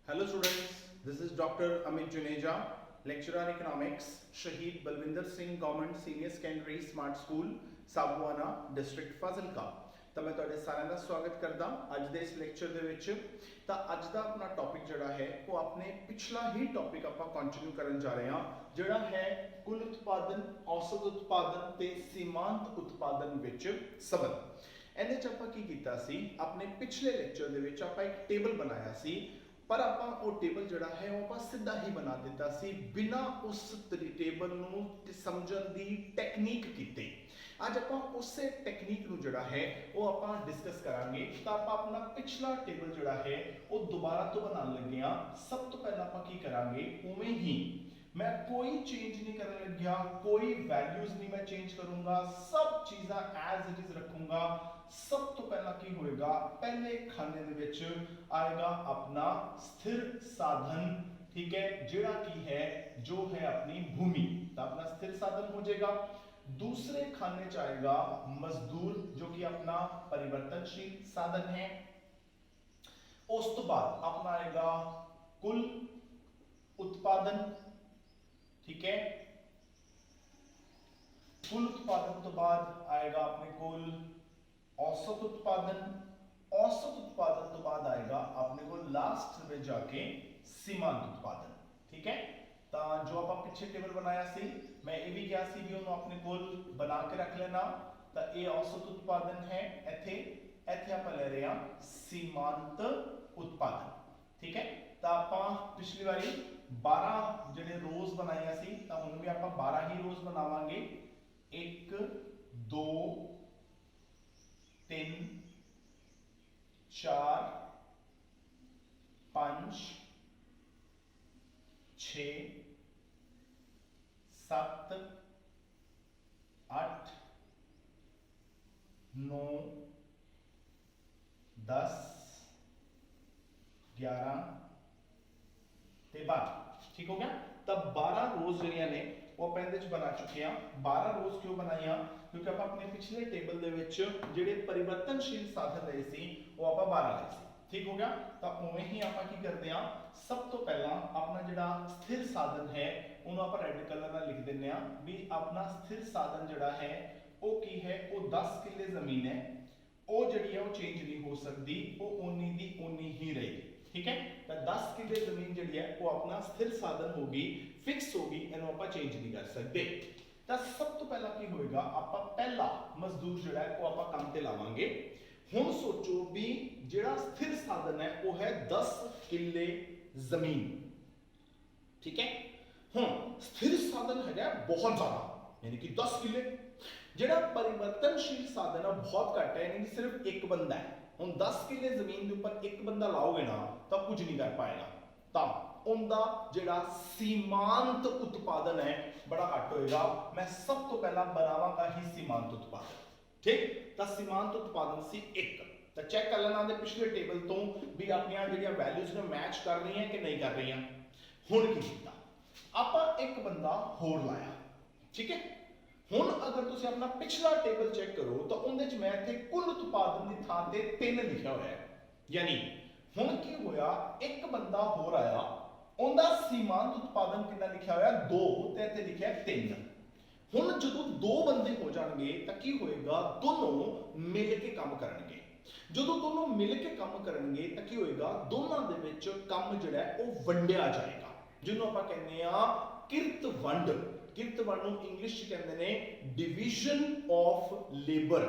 Hello students, this is Dr. Amit Juneja, lecturer in economics, Shaheed Balwinder Singh Government Senior Secondary Smart School, Sabuana district Fazilka. ਤਾਂ ਮੈਂ ਤੁਹਾਡੇ ਸਾਰਿਆਂ ਦਾ ਸਵਾਗਤ ਕਰਦਾ ਅੱਜ ਦੇ ਇਸ ਲੈਕਚਰ ਦੇ ਵਿੱਚ। ਤਾਂ ਅੱਜ ਦਾ ਆਪਣਾ ਟੌਪਿਕ ਜਿਹੜਾ ਹੈ ਉਹ ਆਪਣੇ ਪਿਛਲਾ ਹੀ ਟੌਪਿਕ ਆਪਾਂ ਕੰਟੀਨਿਊ ਕਰਨ ਜਾ ਰਹੇ ਹਾਂ, ਜਿਹੜਾ ਹੈ ਕੁੱਲ ਉਤਪਾਦਨ, ਔਸਤ ਉਤਪਾਦਨ ਤੇ ਸੀਮਾਂਤ ਉਤਪਾਦਨ ਵਿੱਚ ਸੰਬੰਧ। ਇਹਦੇ ਚ ਆਪਾਂ ਕੀ ਕੀਤਾ ਸੀ, ਆਪਣੇ ਪਿਛਲੇ ਲੈਕਚਰ ਦੇ ਵਿੱਚ ਆਪਾਂ ਇੱਕ ਟੇਬਲ ਬਣਾਇਆ ਸੀ, पर ਆਪਾਂ ਉਹ ਟੇਬਲ ਜਿਹੜਾ ਹੈ ਉਹ ਆਪਾਂ ਸਿੱਧਾ ਹੀ ਬਣਾ ਦਿੱਤਾ ਸੀ ਬਿਨਾ ਉਸ ਟੇਬਲ ਨੂੰ ਸਮਝਣ ਦੀ ਟੈਕਨੀਕ ਕੀਤੇ। ਅੱਜ ਆਪਾਂ ਉਸੇ ਟੈਕਨੀਕ ਨੂੰ ਜਿਹੜਾ ਹੈ ਉਹ ਆਪਾਂ ਡਿਸਕਸ ਕਰਾਂਗੇ। ਤਾਂ ਆਪਾਂ ਆਪਣਾ ਪਿਛਲਾ ਟੇਬਲ ਜਿਹੜਾ ਹੈ ਉਹ ਦੁਬਾਰਾ ਤੋਂ ਬਣਾਉਣ ਲੱਗੇ ਹਾਂ। ਸਭ ਤੋਂ ਪਹਿਲਾਂ ਆਪਾਂ ਕੀ ਕਰਾਂਗੇ, ਉਵੇਂ ਹੀ मैं कोई चेंज नहीं करने लग गया, कोई वैल्यूज नहीं मैं चेंज करूंगा, सब चीज़ां एज इट इज रखूंगा। सब तो पहला की होएगा, पहले खाने दे विच आएगा अपना स्थिर साधन, ठीक है, जेड़ा की है जो है अपनी भूमि, तो अपना स्थिर साधन हो जाएगा। दूसरे खाने च आएगा मजदूर, जो कि अपना परिवर्तनशील साधन है। उस तो बाद अपना आएगा कुल उत्पादन, ठीक है। कुल उत्पादन तो बाद आएगा अपने कुल औसत उत्पादन, औसत उत्पादन तो बाद आएगा अपने को लास्ट में जाके सीमांत उत्पादन, ठीक है। तो जो आप पिछले टेबल बनाया सी, मैं ये भी क्या सी भी उन्होंने अपने कुल बना के रख लेना। तो ये औसत उत्पादन है, इथे इथे आप ले रहे हैं सीमांत उत्पादन, ठीक है। तो आप पिछली बारी 12 ਜਿਹੜੇ ਰੋਜ਼ ਬਣਾਇਆ ਸੀ, ਤਾਂ ਹੁਣ ਵੀ ਆਪਾਂ 12 ਹੀ ਰੋਜ਼ ਬਣਾਵਾਂਗੇ। 1 2 3 4 5 6 7 8 9 10 11 ਤੇ 12, ठीक हो गया। तब 12 रोज ਜਿਹੜੀਆਂ ਨੇ ਉਹ ਆਪਾਂ ਇਹਦੇ ਚ ਬਣਾ ਚੁੱਕੇ ਆ। 12 ਰੋਜ਼ ਕਿਉਂ ਬਣਾਈਆਂ, ਕਿਉਂਕਿ ਆਪਾਂ ਆਪਣੇ ਪਿਛਲੇ ਟੇਬਲ ਦੇ ਵਿੱਚ ਜਿਹੜੇ ਪਰਿਵਰਤਨਸ਼ੀਲ ਸਾਧਨ ਲਏ ਸੀ ਉਹ ਆਪਾਂ 12 ਲਏ ਸੀ, ਠੀਕ ਹੋ ਗਿਆ। ਤਾਂ ਉਵੇਂ ਹੀ ਆਪਾਂ ਕੀ ਕਰਦੇ ਆ, ਸਭ ਤੋਂ ਪਹਿਲਾਂ ਆਪਣਾ ਜਿਹੜਾ ਸਥਿਰ ਸਾਧਨ ਹੈ ਉਹਨੂੰ ਆਪਾਂ ਰੈੱਡ ਕਲਰ ਨਾਲ ਲਿਖ ਦਿੰਨੇ ਆ ਵੀ ਆਪਣਾ ਸਥਿਰ ਸਾਧਨ ਜਿਹੜਾ ਹੈ ਉਹ ਕੀ ਹੈ, ਉਹ 10 ਕਿੱਲੇ ਜ਼ਮੀਨ ਹੈ। ਉਹ ਜਿਹੜੀ ਹੈ ਉਹ ਚੇਂਜ ਨਹੀਂ ਹੋ ਸਕਦੀ, ਉਹ ਓਨੀ ਦੀ ਓਨੀ ਹੀ ਰਹੇਗੀ, ठीक है। तो 10 किले जमीन जी है वो अपना स्थिर साधन होगी, फिक्स होगी, इन्हों आप चेंज नहीं कर सकते। तो सब तो पहला की होएगा, आप पहला मजदूर जो है वो आप काम ते लावांगे। हुण सोचो भी जेड़ा स्थिर साधन है वो है 10 किले जमीन, ठीक है। हुण स्थिर साधन है बहुत ज्यादा, यानी कि 10 किले। जेड़ा परिवर्तनशील साधन है बहुत घट है, यानी कि सिर्फ एक बंदा है। ਹੁਣ 10 ਕਿੱਲੇ ਜ਼ਮੀਨ ਦੇ ਉੱਪਰ ਇੱਕ ਬੰਦਾ ਲਾਓਗੇ ਨਾ ਤਾਂ ਕੁਝ ਨਹੀਂ ਕਰ ਪਾਏਗਾ। ਤਾਂ ਉਹਦਾ ਜਿਹੜਾ ਸੀਮਾਂਤ ਉਤਪਾਦਨ ਹੈ ਬੜਾ ਘੱਟ ਹੋਏਗਾ। ਮੈਂ ਸਭ ਤੋਂ ਪਹਿਲਾਂ ਬਣਾਵਾਂਗਾ ਹੀ ਸੀਮਾਂਤ ਉਤਪਾਦਨ, ਠੀਕ। ਤਾਂ ਸੀਮਾਂਤ ਉਤਪਾਦਨ ਸੀ 1। ਤਾਂ ਚੈੱਕ ਕਰ ਲੈਣਾ ਦੇ ਪਿਛਲੇ ਟੇਬਲ ਤੋਂ ਵੀ ਆਪਣੀਆਂ ਜਿਹੜੀਆਂ ਵੈਲਿਊਜ਼ ਨੇ ਮੈਚ ਕਰ ਰਹੀਆਂ ਕਿ ਨਹੀਂ ਕਰ ਰਹੀਆਂ। ਹੁਣ ਕੀ ਕੀਤਾ, ਆਪਾਂ ਇੱਕ ਬੰਦਾ ਹੋਰ ਲਾਇਆ, ਠੀਕ ਹੈ। ਹੁਣ ਅਗਰ ਤੁਸੀਂ ਆਪਣਾ ਪਿਛਲਾ ਟੇਬਲ ਚੈੱਕ ਕਰੋ ਤਾਂ ਉਹਦੇ ਚ ਮੈਂ ਇੱਥੇ ਕੁੱਲ ਉਤਪਾਦਨ ਦੀ ਥਾਂ ਤੇ 3 ਲਿਖਿਆ ਹੋਇਆ ਹੈ। ਯਾਨੀ ਹੁਣ ਕੀ ਹੋਇਆ, ਇੱਕ ਬੰਦਾ ਹੋਰ ਆਇਆ, ਉਹਦਾ ਸੀਮਾਂਤ ਉਤਪਾਦਨ ਕਿੰਨਾ ਲਿਖਿਆ ਹੋਇਆ 2 ਤੇ ਇੱਥੇ ਲਿਖਿਆ 3। ਹੁਣ ਜਦੋਂ 2 ਬੰਦੇ ਹੋ ਜਾਣਗੇ ਤਾਂ ਕੀ ਹੋਏਗਾ, ਦੋਨੋਂ ਮਿਲ ਕੇ ਕੰਮ ਕਰਨਗੇ। ਜਦੋਂ ਦੋਨੋਂ ਮਿਲ ਕੇ ਕੰਮ ਕਰਨਗੇ ਤਾਂ ਕੀ ਹੋਏਗਾ, ਦੋਨਾਂ ਦੇ ਵਿੱਚ ਕੰਮ ਜਿਹੜਾ ਉਹ ਵੰਡਿਆ ਜਾਏਗਾ, ਜਿਹਨੂੰ ਆਪਾਂ ਕਹਿੰਦੇ ਆ ਕਿਰਤ ਵੰਡ। ਕਿਰਤ ਵੰਡ ਨੂੰ ਇੰਗਲਿਸ਼ ਚ ਕਹਿੰਦੇ ਨੇ ਡਿਵੀਜ਼ਨ ਆਫ ਲੇਬਰ।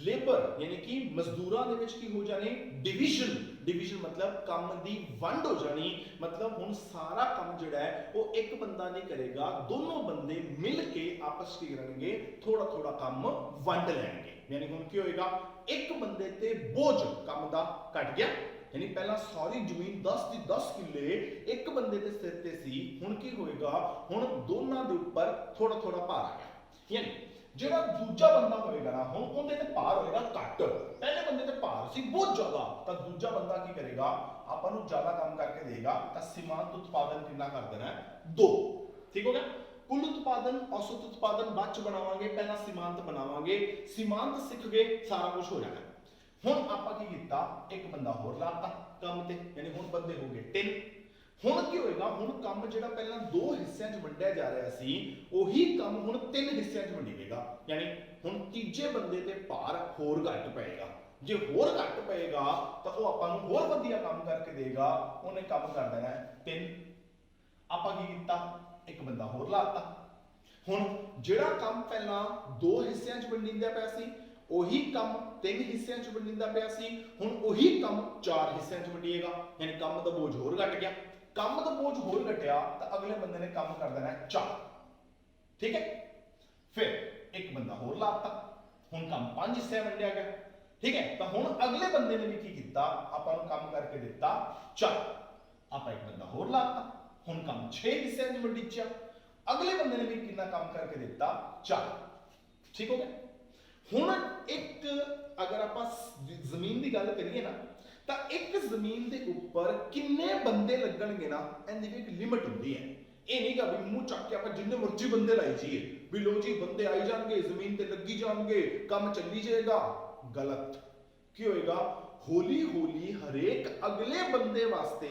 ਲੇਬਰ ਯਾਨੀ ਕਿ ਮਜ਼ਦੂਰਾਂ ਦੇ ਵਿੱਚ ਕੀ ਹੋ ਜਾਣੀ, ਡਿਵੀਜ਼ਨ। ਡਿਵੀਜ਼ਨ ਮਤਲਬ ਕੰਮ ਦੀ ਵੰਡ ਹੋ ਜਾਣੀ। ਮਤਲਬ ਹੁਣ ਸਾਰਾ ਕੰਮ ਜਿਹੜਾ ਹੈ ਉਹ ਇੱਕ ਬੰਦਾ ਨਹੀਂ ਕਰੇਗਾ, ਦੋਨੋਂ ਬੰਦੇ ਮਿਲ ਕੇ ਆਪਸ ਕੀ ਕਰਨਗੇ, ਥੋੜਾ ਥੋੜਾ ਕੰਮ ਵੰਡ ਲੈਣਗੇ। ਯਾਨੀ ਹੁਣ ਕੀ ਹੋਏਗਾ, ਇੱਕ ਬੰਦੇ ਤੇ ਬੋਝ ਕੰਮ ਦਾ ਘਟ ਗਿਆ। यानी पहला सारी जमीन 10 ਦੀ 10 ਕਿੱਲੇ ਇੱਕ ਬੰਦੇ ਦੇ ਸਿਰ ਤੇ ਸੀ, ਹੁਣ ਕੀ ਹੋਏਗਾ, ਹੁਣ ਦੋਨਾਂ ਦੇ ਉੱਪਰ ਥੋੜਾ ਥੋੜਾ ਭਾਰ ਆ ਗਿਆ। ਯਾਨੀ ਜਿਹੜਾ ਦੂਜਾ ਬੰਦਾ ਹੋਏਗਾ ਨਾ, ਹੁਣ ਉਹਦੇ ਤੇ ਭਾਰ ਹੋਏਗਾ ਘੱਟ। ਪਹਿਲੇ ਬੰਦੇ ਤੇ ਭਾਰ ਸੀ ਬਹੁਤ ਜ਼ਿਆਦਾ, ਤਾਂ ਦੂਜਾ ਬੰਦਾ ਕੀ ਕਰੇਗਾ, ਆਪਾਂ ਨੂੰ ਜ਼ਿਆਦਾ ਕੰਮ ਕਰਕੇ ਦੇਗਾ। ਤਾਂ ਸੀਮਾਂਤ ਉਤਪਾਦਨ ਕਿੰਨਾ ਕਰ ਦੇਣਾ ਹੈ, 2, ਠੀਕ ਹੋ ਗਿਆ। ਕੁੱਲ ਉਤਪਾਦਨ, ਔਸਤ ਉਤਪਾਦਨ ਬਾਅਦ ਚ ਬਣਾਵਾਂਗੇ, ਪਹਿਲਾਂ ਸੀਮਾਂਤ ਬਣਾਵਾਂਗੇ। ਸੀਮਾਂਤ ਸਿੱਖ ਗਏ ਸਾਰਾ ਕੁਝ ਹੋ ਜਾਣਾ। ਹੁਣ ਆਪਾਂ ਕੀ ਕੀਤਾ, ਇੱਕ ਬੰਦਾ ਹੋਰ ਲਾਤਾ ਕੰਮ ਤੇ, ਯਾਨੀ ਹੁਣ ਬੰਦੇ ਹੋ ਗਏ 3। ਹੁਣ ਕੀ ਹੋਏਗਾ, ਹੁਣ ਕੰਮ ਜਿਹੜਾ ਪਹਿਲਾਂ 2 ਹਿੱਸਿਆਂ 'ਚ ਵੰਡਿਆ ਜਾ ਰਿਹਾ ਸੀ ਉਹੀ ਕੰਮ ਹੁਣ 3 ਹਿੱਸਿਆਂ 'ਚ ਵੰਡੇਗਾ, ਯਾਨੀ ਹੁਣ ਤੀਜੇ ਬੰਦੇ ਤੇ ਭਾਰ ਹੋਰ ਘੱਟ ਪਏਗਾ। ਜੇ ਹੋਰ ਘੱਟ ਪਏਗਾ ਤਾਂ ਉਹ ਆਪਾਂ ਨੂੰ ਹੋਰ ਵਧੀਆ ਕੰਮ ਕਰਕੇ ਦੇਗਾ, ਉਹਨੇ ਕੰਮ ਕਰ ਦੇਣਾ ਹੈ 3। ਆਪਾਂ ਕੀ ਕੀਤਾ, ਇੱਕ ਬੰਦਾ ਹੋਰ ਲਾਤਾ। ਹੁਣ ਜਿਹੜਾ ਕੰਮ ਪਹਿਲਾਂ 2 ਹਿੱਸਿਆਂ 'ਚ ਵੰਡਿੰਦਾ ਪਿਆ ਸੀ ਉਹੀ ਕੰਮ 3 ਹਿੱਸਿਆਂ 'ਚ ਵੰਡਿੰਦਾ ਪਿਆ ਸੀ, ਹੁਣ ਉਹੀ ਕੰਮ 4 ਹਿੱਸਿਆਂ 'ਚ ਵੰਡੀਏਗਾ, ਯਾਨੀ ਕੰਮ ਦਾ ਬੋਝ ਹੋਰ ਘਟ ਗਿਆ। ਕੰਮ ਦਾ ਬੋਝ ਹੋਰ ਘਟਿਆ ਤਾਂ ਅਗਲੇ ਬੰਦੇ ਨੇ ਕੰਮ ਕਰ ਦੇਣਾ ਹੈ 4, ਠੀਕ ਹੈ। ਫਿਰ ਇੱਕ ਬੰਦਾ ਹੋਰ ਲਾਤਾ, ਹੁਣ ਕੰਮ 5 ਹਿੱਸਿਆਂ ਵੰਡਿਆ ਗਿਆ, ਠੀਕ ਹੈ। ਤਾਂ ਹੁਣ ਅਗਲੇ ਬੰਦੇ ਨੇ ਵੀ ਕੀ ਕੀਤਾ, ਆਪਾਂ ਨੂੰ ਕੰਮ ਕਰਕੇ ਦਿੱਤਾ 4। ਆਪਾਂ ਇੱਕ ਬੰਦਾ ਹੋਰ ਲਾਤਾ, ਹੁਣ ਕੰਮ 6 ਹਿੱਸਿਆਂ 'ਚ ਵੰਡਿਆ, ਅਗਲੇ ਬੰਦੇ ਨੇ ਵੀ ਕਿੰਨਾ ਕੰਮ ਕਰਕੇ ਦਿੱਤਾ 4, ਠੀਕ ਹੋ ਗਿਆ। ਹੁਣ ਇੱਕ ਅਗਰ ਆਪਾਂ ਜ਼ਮੀਨ ਦੀ ਗੱਲ ਕਰੀਏ ਨਾ ਤਾਂ ਇੱਕ ਜ਼ਮੀਨ ਦੇ ਉੱਪਰ ਕਿੰਨੇ ਬੰਦੇ ਲੱਗਣਗੇ ਨਾ, ਇਹਦੀ ਵੀ ਇੱਕ ਲਿਮਿਟ ਹੁੰਦੀ ਹੈ। ਇਹ ਨਹੀਂ ਕਿ ਵੀ ਮੂੰਹ ਚੱਕ ਕੇ ਆਪਾਂ ਜਿੰਨੇ ਮਰਜ਼ੀ ਬੰਦੇ ਲਾਈ ਜਾਈਏ ਵੀ ਲੋ ਜੀ ਬੰਦੇ ਆਈ ਜਾਣਗੇ ਜ਼ਮੀਨ ਤੇ ਲੱਗੀ ਜਾਣਗੇ ਕੰਮ ਚੱਲੀ ਜਾਏਗਾ, ਗਲਤ। ਕੀ ਹੋਏਗਾ, ਹੌਲੀ ਹੌਲੀ ਹਰੇਕ ਅਗਲੇ ਬੰਦੇ ਵਾਸਤੇ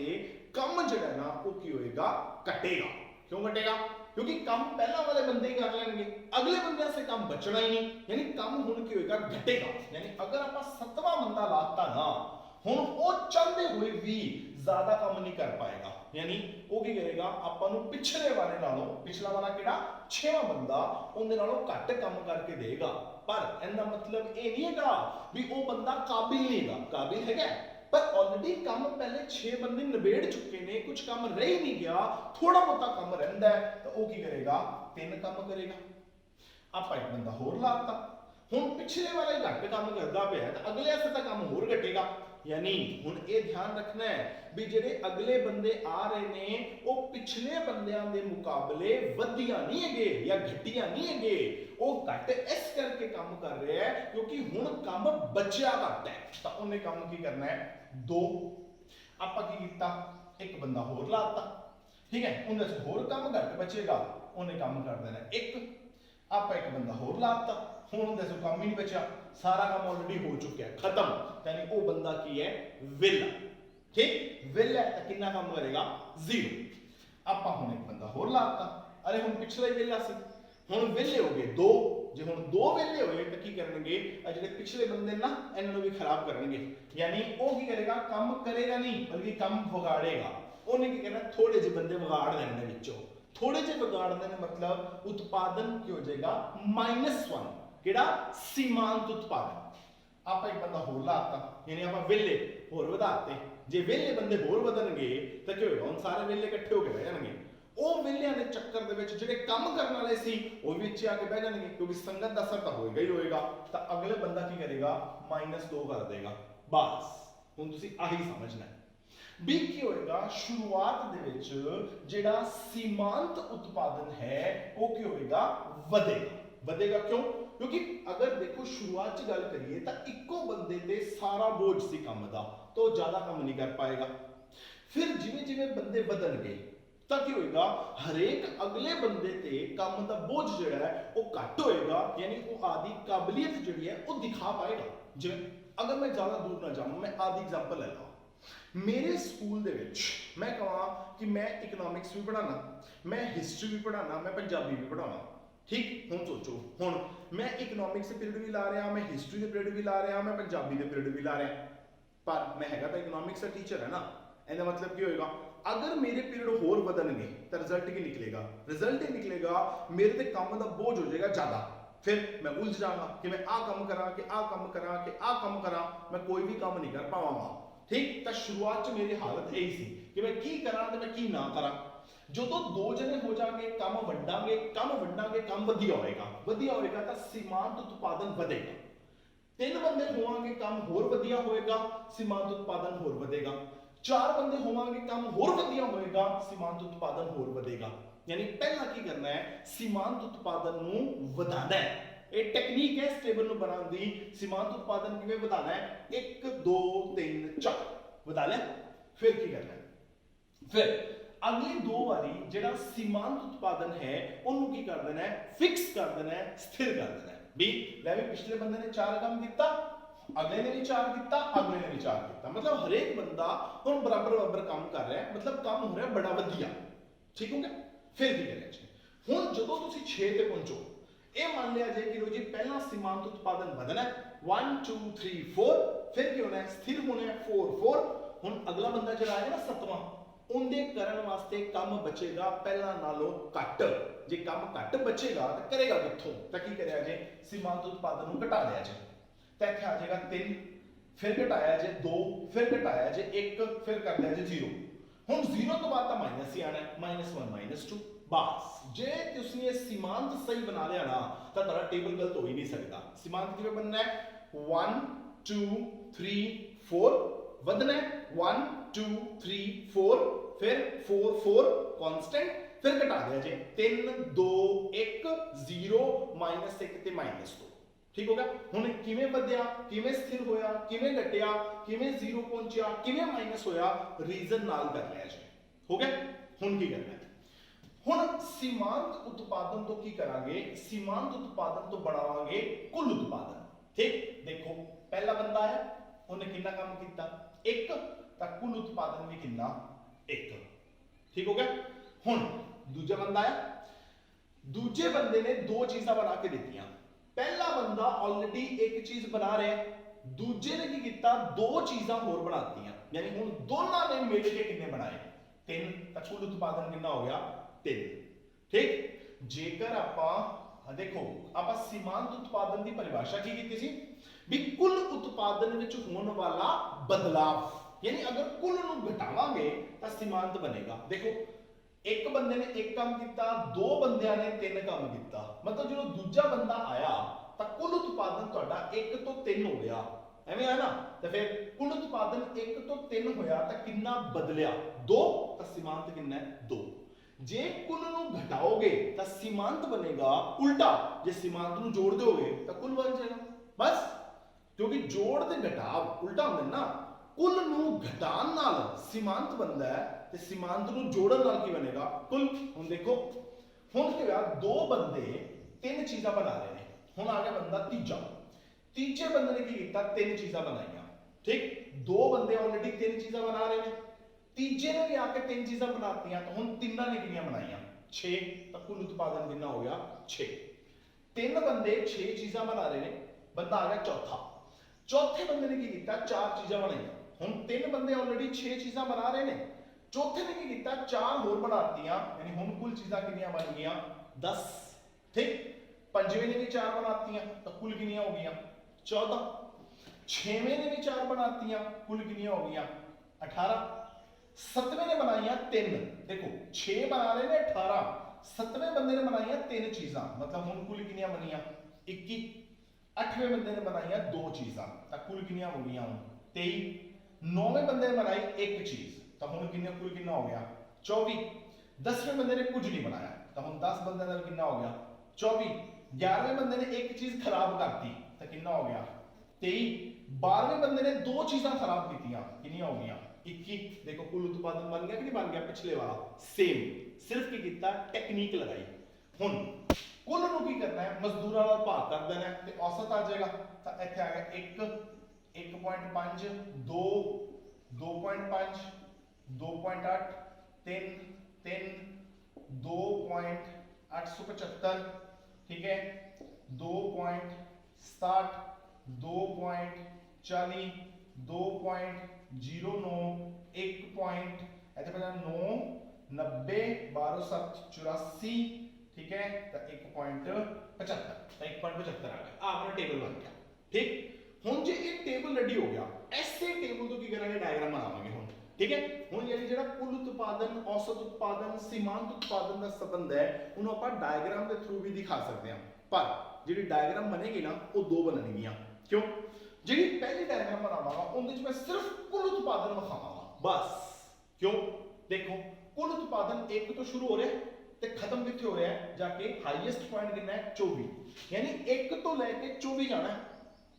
ਕੰਮ ਜਿਹੜਾ ਨਾ ਉਹ ਕੀ ਹੋਏਗਾ, ਘਟੇਗਾ। ਕਿਉਂ ਘਟੇਗਾ, ਕਿਉਂਕਿ ਕੰਮ ਪਹਿਲਾਂ ਵਾਲੇ ਬੰਦੇ ਹੀ ਕਰ ਲੈਣਗੇ, ਅਗਲੇ ਬੰਦਿਆਂ ਸੇ ਕੰਮ ਬਚਣਾ ਹੀ ਨਹੀਂ, ਯਾਨੀ ਕੰਮ ਹੁਣ ਕੀ ਹੋਏਗਾ, ਘਟੇਗਾ। ਯਾਨੀ ਅਗਰ ਆਪਾਂ 7ਵਾਂ ਬੰਦਾ ਲਾਤਾ ਨਾ, ਹੁਣ ਉਹ ਚਾਹੁੰਦੇ ਹੋਏ ਵੀ ਜ਼ਿਆਦਾ ਕੰਮ ਨਹੀਂ ਕਰ ਪਾਏਗਾ, ਯਾਨੀ ਉਹ ਕੀ ਕਰੇਗਾ, ਆਪਾਂ ਨੂੰ ਪਿਛਲੇ ਵਾਲੇ ਨਾਲੋਂ, ਪਿਛਲਾ ਵਾਲਾ ਕਿਹੜਾ 6ਵਾਂ ਬੰਦਾ, ਉਹਦੇ ਨਾਲੋਂ ਘੱਟ ਕੰਮ ਕਰਕੇ ਦੇਗਾ। ਪਰ ਇਹਦਾ ਮਤਲਬ ਇਹ ਨਹੀਂ ਹੈਗਾ ਵੀ ਉਹ ਬੰਦਾ ਕਾਬਿਲ ਨਹੀਂ ਹੈਗਾ, ਕਾਬਿਲ ਹੈਗਾ, ਪਰ ਆਲਰੇਡੀ ਕੰਮ ਪਹਿਲੇ 6 ਬੰਦੇ ਨਿਬੇੜ ਚੁੱਕੇ ਨੇ, ਕੁਝ ਕੰਮ ਰਹਿ ਹੀ ਨਹੀਂ ਗਿਆ, ਥੋੜਾ ਬਹੁਤਾ ਕੰਮ ਰਹਿੰਦਾ ਹੈ, ਤਾਂ ਉਹ ਕੀ ਕਰੇਗਾ, 3 ਕੰਮ ਕਰੇਗਾ। ਆਪਾਂ ਇੱਕ ਬੰਦਾ ਹੋਰ ਲਾਤਾ, ਹੁਣ ਪਿਛਲੇ ਵਾਲਾ ਹੀ ਘੱਟ ਕੰਮ ਕਰਦਾ ਪਿਆ ਤਾਂ ਅਗਲੇ ਵਾਸਤੇ ਤਾਂ ਕੰਮ ਹੋਰ ਘਟੇਗਾ। ਯਾਨੀ ਹੁਣ ਇਹ ਧਿਆਨ ਰੱਖਣਾ ਹੈ ਵੀ ਜਿਹੜੇ ਅਗਲੇ ਬੰਦੇ ਆ ਰਹੇ ਨੇ ਉਹ ਪਿਛਲੇ ਬੰਦਿਆਂ ਦੇ ਮੁਕਾਬਲੇ ਵਧੀਆ ਨਹੀਂ ਹੈਗੇ ਜਾਂ ਘਟੀਆ ਨਹੀਂ ਹੈਗੇ, ਉਹ ਘੱਟ ਇਸ ਕਰਕੇ ਕੰਮ ਕਰ ਰਿਹਾ ਹੈ ਕਿਉਂਕਿ ਹੁਣ ਕੰਮ ਬਚਿਆ ਘੱਟ ਹੈ, ਤਾਂ ਉਹਨੇ ਕੰਮ ਕੀ ਕਰਨਾ ਹੈ 2। ਆਪਾਂ ਕੀ ਕੀਤਾ, ਇੱਕ ਬੰਦਾ ਹੋਰ ਲਾਤਾ, ਠੀਕ ਹੈ, ਉਹਦੇ ਚ ਹੋਰ ਕੰਮ ਘੱਟ ਬਚੇਗਾ, ਉਹਨੇ ਕੰਮ ਕਰ ਦੇਣਾ 1। ਆਪਾਂ ਇੱਕ ਬੰਦਾ ਹੋਰ ਲਾਤਾ, ਹੁਣ ਉਹਦੇ ਚ ਕੰਮ ਹੀ ਨਹੀਂ ਬਚਿਆ, ਸਾਰਾ ਕੰਮ ਆਲਰੇਡੀ ਹੋ ਚੁੱਕਿਆ, ਖਤਮ, ਯਾਨੀ ਉਹ ਬੰਦਾ ਕੀ ਹੈ, ਵਿਹਲਾ। ਠੀਕ, ਵਿਹਲਾ ਤਾਂ ਕਿੰਨਾ ਕੰਮ ਕਰੇਗਾ, 0। ਆਪਾਂ ਹੁਣ ਇੱਕ ਬੰਦਾ ਹੋਰ ਲਾਤਾ, ਅਰੇ ਹੁਣ ਪਿਛਲਾ ਹੀ ਵਿਹਲਾ ਸੀ, ਹੁਣ ਵਿਹਲੇ ਹੋ ਗਏ 2। ਜੇ ਹੁਣ 2 ਵਿਹਲੇ ਹੋਏ ਤਾਂ ਕੀ ਕਰਨਗੇ, ਜਿਹੜੇ ਪਿਛਲੇ ਬੰਦੇ ਨਾ ਇਹਨਾਂ ਨੂੰ ਵੀ ਖਰਾਬ ਕਰਨਗੇ, ਯਾਨੀ ਉਹ ਕੀ ਕਰੇਗਾ, ਕੰਮ ਕਰੇਗਾ ਨਹੀਂ ਬਲਕਿ ਕੰਮ ਵਿਗਾੜੇਗਾ। ਉਹਨੇ ਕੀ ਕਰਨਾ, ਥੋੜੇ ਜਿਹੇ ਬੰਦੇ ਵਿਗਾੜ ਦੇਣੇ ਵਿੱਚੋਂ, ਥੋੜੇ ਜਿਹੇ ਵਿਗਾੜਨੇ ਦਾ ਮਤਲਬ ਉਤਪਾਦਨ ਕੀ ਹੋ ਜਾਏਗਾ, -1। ਕਿਹੜਾ, ਸੀਮਾਂਤ ਉਤਪਾਦਨ। ਆਪਾਂ ਇੱਕ ਬੰਦਾ ਹੋਰ ਲਾਤਾ, ਯਾਨੀ ਆਪਾਂ ਵਿਹਲੇ ਹੋਰ ਵਧਾਤੇ, ਜੇ ਵਿਹਲੇ ਬੰਦੇ ਹੋਰ ਵਧਣਗੇ ਤਾਂ ਕੀ ਹੋਏਗਾ, ਹੁਣ ਸਾਰੇ ਵਿਹਲੇ ਇਕੱਠੇ ਹੋ ਕੇ ਬਹਿ ਜਾਣਗੇ, ਉਹ ਵਿਹਲਿਆਂ ਦੇ ਚੱਕਰ ਦੇ ਵਿੱਚ ਜਿਹੜੇ ਕੰਮ ਕਰਨ ਵਾਲੇ ਸੀ ਉਹ ਵੀ ਵਿੱਚ ਆ ਕੇ ਬਹਿ ਜਾਣਗੇ, ਕਿਉਂਕਿ ਸੰਗਤ ਦਾ ਅਸਰ ਤਾਂ ਹੋਏਗਾ ਹੀ ਹੋਏਗਾ, ਤਾਂ ਅਗਲੇ ਬੰਦਾ ਕੀ ਕਰੇਗਾ, -2 ਕਰ ਦੇਗਾ। ਬਸ ਹੁਣ ਤੁਸੀਂ ਆਹੀ ਸਮਝਣਾ ਵੀ ਕੀ ਹੋਏਗਾ, ਸ਼ੁਰੂਆਤ ਦੇ ਵਿੱਚ ਜਿਹੜਾ ਸੀਮਾਂਤ ਉਤਪਾਦਨ ਹੈ ਉਹ ਕੀ ਹੋਏਗਾ, ਵਧੇਗਾ। ਵਧੇਗਾ ਕਿਉਂ, ਕਿਉਂਕਿ ਅਗਰ ਦੇਖੋ ਸ਼ੁਰੂਆਤ 'ਚ ਗੱਲ ਕਰੀਏ ਤਾਂ ਇੱਕੋ ਬੰਦੇ ਤੇ ਸਾਰਾ ਬੋਝ ਸੀ ਕੰਮ ਦਾ, ਤਾਂ ਉਹ ਜ਼ਿਆਦਾ ਕੰਮ ਨਹੀਂ ਕਰ ਪਾਏਗਾ। ਫਿਰ ਜਿਵੇਂ ਜਿਵੇਂ ਬੰਦੇ ਵਧਣਗੇ ਤਾਂ ਕੀ ਹੋਏਗਾ, ਹਰੇਕ ਅਗਲੇ ਬੰਦੇ ਤੇ ਕੰਮ ਦਾ ਬੋਝ ਜਿਹੜਾ ਹੈ ਉਹ ਘੱਟ ਹੋਏਗਾ, ਯਾਨੀ ਉਹ ਆਦੀ ਕਾਬਲੀਅਤ ਜਿਹੜੀ ਹੈ ਉਹ ਦਿਖਾ ਪਾਏਗਾ। ਜਿਵੇਂ ਅਗਰ ਮੈਂ ਜ਼ਿਆਦਾ ਦੂਰ ਨਾ ਜਾਵਾਂ, ਮੈਂ ਆਦੀ ਐਗਜ਼ਾਮਪਲ ਲੈ ਲਵਾਂ, ਮੇਰੇ ਸਕੂਲ ਦੇ ਵਿੱਚ ਮੈਂ ਕਹਾਂ ਕਿ ਮੈਂ ਇਕਨੋਮਿਕਸ ਵੀ ਪੜ੍ਹਾਉਣਾ, ਮੈਂ ਹਿਸਟਰੀ ਵੀ ਪੜ੍ਹਾਉਣਾ, ਮੈਂ ਪੰਜਾਬੀ ਵੀ ਪੜ੍ਹਾਉਣਾ, ਠੀਕ। ਹੁਣ ਸੋਚੋ, ਹੁਣ ਮੈਂ ਇਕਨੋਮਿਕਸ ਦੇ ਪੀਰੀਅਡ ਵੀ ਲਾ ਰਿਹਾ, ਮੈਂ ਹਿਸਟਰੀ ਦੇ ਪੀਰੀਅਡ ਵੀ ਲਾ ਰਿਹਾ, ਮੈਂ ਪੰਜਾਬੀ ਦੇ ਪੀਰੀਅਡ ਵੀ ਲਾ ਰਿਹਾ, ਪਰ ਮੈਂ ਹੈਗਾ ਤਾਂ ਇਕਨੋਮਿਕਸ ਦਾ ਟੀਚਰ ਹੈ ਨਾ। ਇਹਦਾ ਮਤਲਬ ਕੀ ਹੋਏਗਾ, ਅਗਰ ਮੇਰੇ ਪੀਰੀਅਡ ਹੋਰ ਵਧਣਗੇ ਤਾਂ ਰਿਜ਼ਲਟ ਕੀ ਨਿਕਲੇਗਾ, ਰਿਜ਼ਲਟ ਇਹ ਨਿਕਲੇਗਾ ਮੇਰੇ ਤੇ ਕੰਮ ਦਾ ਬੋਝ ਹੋ ਜਾਏਗਾ ਜ਼ਿਆਦਾ, ਫਿਰ ਮੈਂ ਉਲਝ ਜਾਵਾਂਗਾ ਕਿ ਮੈਂ ਆਹ ਕੰਮ ਕਰਾਂ ਕਿ ਆਹ ਕੰਮ ਕਰਾਂ ਕਿ ਆਹ ਕੰਮ ਕਰਾਂ, ਮੈਂ ਕੋਈ ਵੀ ਕੰਮ ਨਹੀਂ ਕਰ ਪਾਵਾਂਗਾ, ਠੀਕ। ਤਾਂ ਸ਼ੁਰੂਆਤ 'ਚ ਮੇਰੀ ਹਾਲਤ ਇਹੀ ਸੀ ਕਿ ਮੈਂ ਕੀ ਕਰਾਂ ਤੇ ਮੈਂ ਕੀ ਨਾ ਕਰਾਂ। ਜਦੋਂ 2 ਜਣੇ ਹੋ ਜਾਣਗੇ, ਕੰਮ ਵੰਡਾਂਗੇ, ਕੰਮ ਵਧੀਆ ਹੋਏਗਾ ਤਾਂ ਸੀਮਾਂਤ ਉਤਪਾਦਨ ਵਧੇਗਾ। 3 ਬੰਦੇ ਹੋਵਾਂਗੇ, ਕੰਮ ਹੋਰ ਵਧੀਆ ਹੋਏਗਾ, ਸੀਮਾਂਤ ਉਤਪਾਦਨ ਹੋਰ ਵਧੇਗਾ। 4 ਬੰਦੇ ਹੋਵਾਂਗੇ, ਕੰਮ ਹੋਰ ਵਧੀਆ ਹੋਏਗਾ, ਸੀਮਾਂਤ ਉਤਪਾਦਨ ਹੋਰ ਵਧੇਗਾ। ਯਾਨੀ ਪਹਿਲਾਂ ਕੀ ਕਰਨਾ ਹੈ, ਸੀਮਾਂਤ ਉਤਪਾਦਨ ਨੂੰ ਵਧਾਉਣਾ ਹੈ। ਇਹ ਟੈਕਨੀਕ ਹੈ ਇਸ ਟੇਬਲ ਨੂੰ ਬਣਾਉਣ ਦੀ। ਸੀਮਾਂਤ ਉਤਪਾਦਨ ਕਿਵੇਂ ਵਧਾਉਣਾ ਹੈ, 1 2 3 4 ਵਧਾ ਲਿਆ। ਫਿਰ ਕੀ ਕਰਨਾ ਹੈ, ਫਿਰ ਅਗਲੀ 2 ਵਾਰੀ ਜਿਹੜਾ ਸੀਮਾਂਤ ਉਤਪਾਦਨ ਹੈ ਉਹਨੂੰ ਕੀ ਕਰ ਦੇਣਾ ਹੈ, ਫਿਕਸ ਕਰ ਦੇਣਾ ਹੈ, ਸਥਿਰ ਕਰ ਦੇਣਾ ਹੈ। ਵੀ ਲੈ ਵੀ ਪਿਛਲੇ ਬੰਦੇ ਨੇ 4 ਕੰਮ ਕੀਤਾ, अगले ने भी 4 किया, अगले ने भी 4 किया, मतलब हरेक बंदा हुण बराबर बराबर काम कर रहा है, मतलब काम हो रहा बड़ा वधिया। ठीक हो गया। फिर की करें जी, हुण जदों तुसीं 6 ते पहुंचो, ये मान लिया जाए कि लो जी पहला सीमांत उत्पादन बदना है 1 2 3 4, फिर की होना है स्थिर होना है 4 4। हुण अगला बंदा जड़ा आएगा ना 7वां, उनके करन वास्ते काम बचेगा पहला नालों घट। जे काम घट बचेगा तो करेगा कित्थों, तो की करिया जे सीमांत उत्पादन नूं घटा दिया जाए, तो इत्थे आ जाएगा 3, फिर घटाया जे 2, फिर घटाया जे 1, फिर कर दिया जे 0। हुण 0 तो बाद माइनस ही आना है, -1 -2। बस जे तुसीं ये सीमांत सही बना लिया ना तो तेरा टेबल गलत हो ही नहीं सकता। सीमांत किवें बनना है 1 2 3 4 वधना है 1 2 3 4, फिर 4 4 कांस्टेंट, फिर घटा दिया जे 3 2 1 0 -1 ते -2। ठीक हो गया। हुण किवें वधिया, किवें स्थिर होया, किवें घटिया, किवें 0 पहुंचिया, किवें माइनस होया, रीजन नाल कर लिया जे। हो गया। हुण की करना है, हुण सीमांत उत्पादन तो की करांगे, सीमांत उत्पादन तो बढ़ावांगे कुल उत्पादन। ठीक, देखो पहला बंदा है उन्हें कितना काम किया 1, तो कुल उत्पादन भी कितना 1। ठीक हो गया। हुण दूजा बंदा है, दूजे बंदे ने 2 चीज़ां बना के दित्तियां। पहला बंदा ऑलरेडी एक चीज बना रहा है, दूजे ने की किया 2 चीज़ां होर बनातीयां, यानी हुण दोनों ने मिल के कितने बनाए 3, तो कुल उत्पादन कितना हो गया 3। ठीक, जेकर आपां देखो आपां सीमांत उत्पादन की परिभाषा की कीती सी भी कुल उत्पादन विच होने वाला बदलाव, यानी अगर कुल नूं घटावांगे तो सीमांत बनेगा। देखो एक बंदे ने एक काम किया, 2 बंदियां ने 3 काम किया, मतलब जो दूजा बंदा आया तो कुल उत्पादन तुहाडा 1 तो 3 हो गया, एवें है ना। तो फिर कुल उत्पादन 1 तो 3 होया तो कितना बदलिया 2, तो सीमांत कितना है 2। जे कुल नूं घटाओगे तो सीमांत बनेगा उल्टा, जे सीमांत नूं जोड़ दोगे तो कुल बन जाएगा। बस, क्योंकि जोड़ ते घटाव उल्टा होंदे ना, कुल नूं घटान नाल सीमांत बनदा है ते सीमांत नूं जोड़न नाल की बनेगा कुल। हुण देखो हुण की होया 2 बंदे 3 चीज़ां बना रहे हैं, हुण आ गया बंदा तीजा, तीजे बंदे ने की कीता 3 चीज़ां बनाईयां। ठीक, 2 बंदे ऑलरेडी 3 चीज़ां बना रहे हैं, तीजे ने भी आके 3 चीज़ां बनातीयां, तो हुण तिन्नां ने कितनियां बनाईयां 6, तो कुल उत्पादन कितना हो गया 6। 3 बंदे 6 चीज़ां बना रहे हैं, बंदा आ गया चौथा, चौथे बंदे ने की कीता 4 चीज़ां बनाईयां। हुण 3 बंदे ऑलरेडी 6 चीज़ां बना रहे हैं, चौथे ने की कीता 4 होर बनातीयां, यानी हुण कुल चीज़ां कितनियां बन गईयां 10। ठीक, पंजवें ने भी 4 बनातीयां, तो कुल कितनियां हो गईयां 14। छेवें ने भी 4 बनातीयां, कुल कितनियां हो गईयां 18। सतवें ने बनाईयां 3, देखो 6 बना रहे ने 18, सतवें बंदे ने बनाईयां 3 चीज़ां, मतलब हुण कुल कितनियां बनियां 21। अठवें बंदे ने बनाईयां 2 चीज़ां, तो कुल कितनियां हो गईयां 23। नौवें बंदे ने बनाई एक चीज़, तो हुण कितने कुल कितना हो गया 24। 10वें बंदे ने कुछ नहीं बनाया, तो हुण 10 बंदे का कितना हो गया 24। 11वें बंदे ने एक चीज खराब कर दी, तो कितना हो गया 23। 12वें बंदे ने 2 चीज़ां खराब कीतियां, कितनियां हो गईयां 21। देखो कुल उत्पादन बन गया कि नहीं बन गया, पिछले वाला सेम, सिर्फ की कीता टेक्निक लगाई। हुण कुल नूं की करना है मजदूरां नाल भाग कर देना है, ते औसत आ जाएगा, तो इत्थे आ गया 1 1.5 2 2.5 2.8 3 3 2.875, ठीक है 2.60 2.40 2.09 1 पॉइंट ऐसे बना 9 90 12 7 84, ठीक है, तो 1.75, तो 1.75 आ गया, आपका टेबल बन गया। ठीक, हुण जे ये टेबल रेडी हो गया, ऐसे टेबल तो की करांगे डायग्राम बनावांगे हुण। ठीक है, हुण यानी जेड़ा कुल उत्पादन औसत उत्पादन सीमांत उत्पादन का संबंध है उन्होंने ਆਪਾਂ डायग्राम के थ्रू भी दिखा सकते हैं, पर ਜਿਹੜੀ डायग्राम बनेगी ना वो 2 बनणगीਆਂ। क्यों, ਜਿਹੜੀ पहली डायग्राम बनावांगा ਉਹਦੇ ਵਿੱਚ मैं सिर्फ कुल उत्पादन दिखावांगा बस। क्यों, देखो कुल उत्पादन 1 तो शुरू हो रहा है ते खत्म कितने हो रहा है जाके हाईएस्ट पॉइंट कितना है 24, यानी 1 तो लेके 24 जाना है,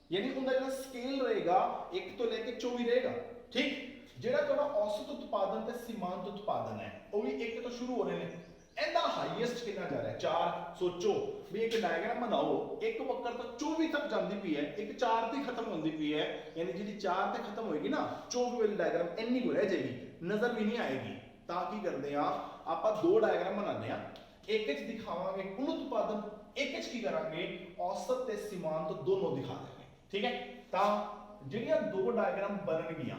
यानी उनका जो स्केल रहेगा 1 तो लेके 24 रहेगा। ठीक, जेड़ा थोड़ा औसत उत्पादन ते सीमांत उत्पादन है वो भी 1 तो शुरू हो रहे हैं, एंदा हाईएस्ट कितना जा रहा है 4। सोचो भी एक डायग्राम बनाओ, एक वक्र तो 24 तक जाती पई है, एक 4 ते खत्म होती पई है, यानी जी 4 ते खत्म होएगी ना 24 वाली डायग्राम इन्नी को रह जाएगी, नजर भी नहीं आएगी। तां की करते हैं आप दो डायग्राम बनाने हैं, एक च दिखावांगे कुल उत्पादन, एक च की करांगे औसत ते सीमांत दोनों दिखा देंगे। ठीक है, तां ਜਿਹੜੀਆਂ दो डायग्राम बननगियां,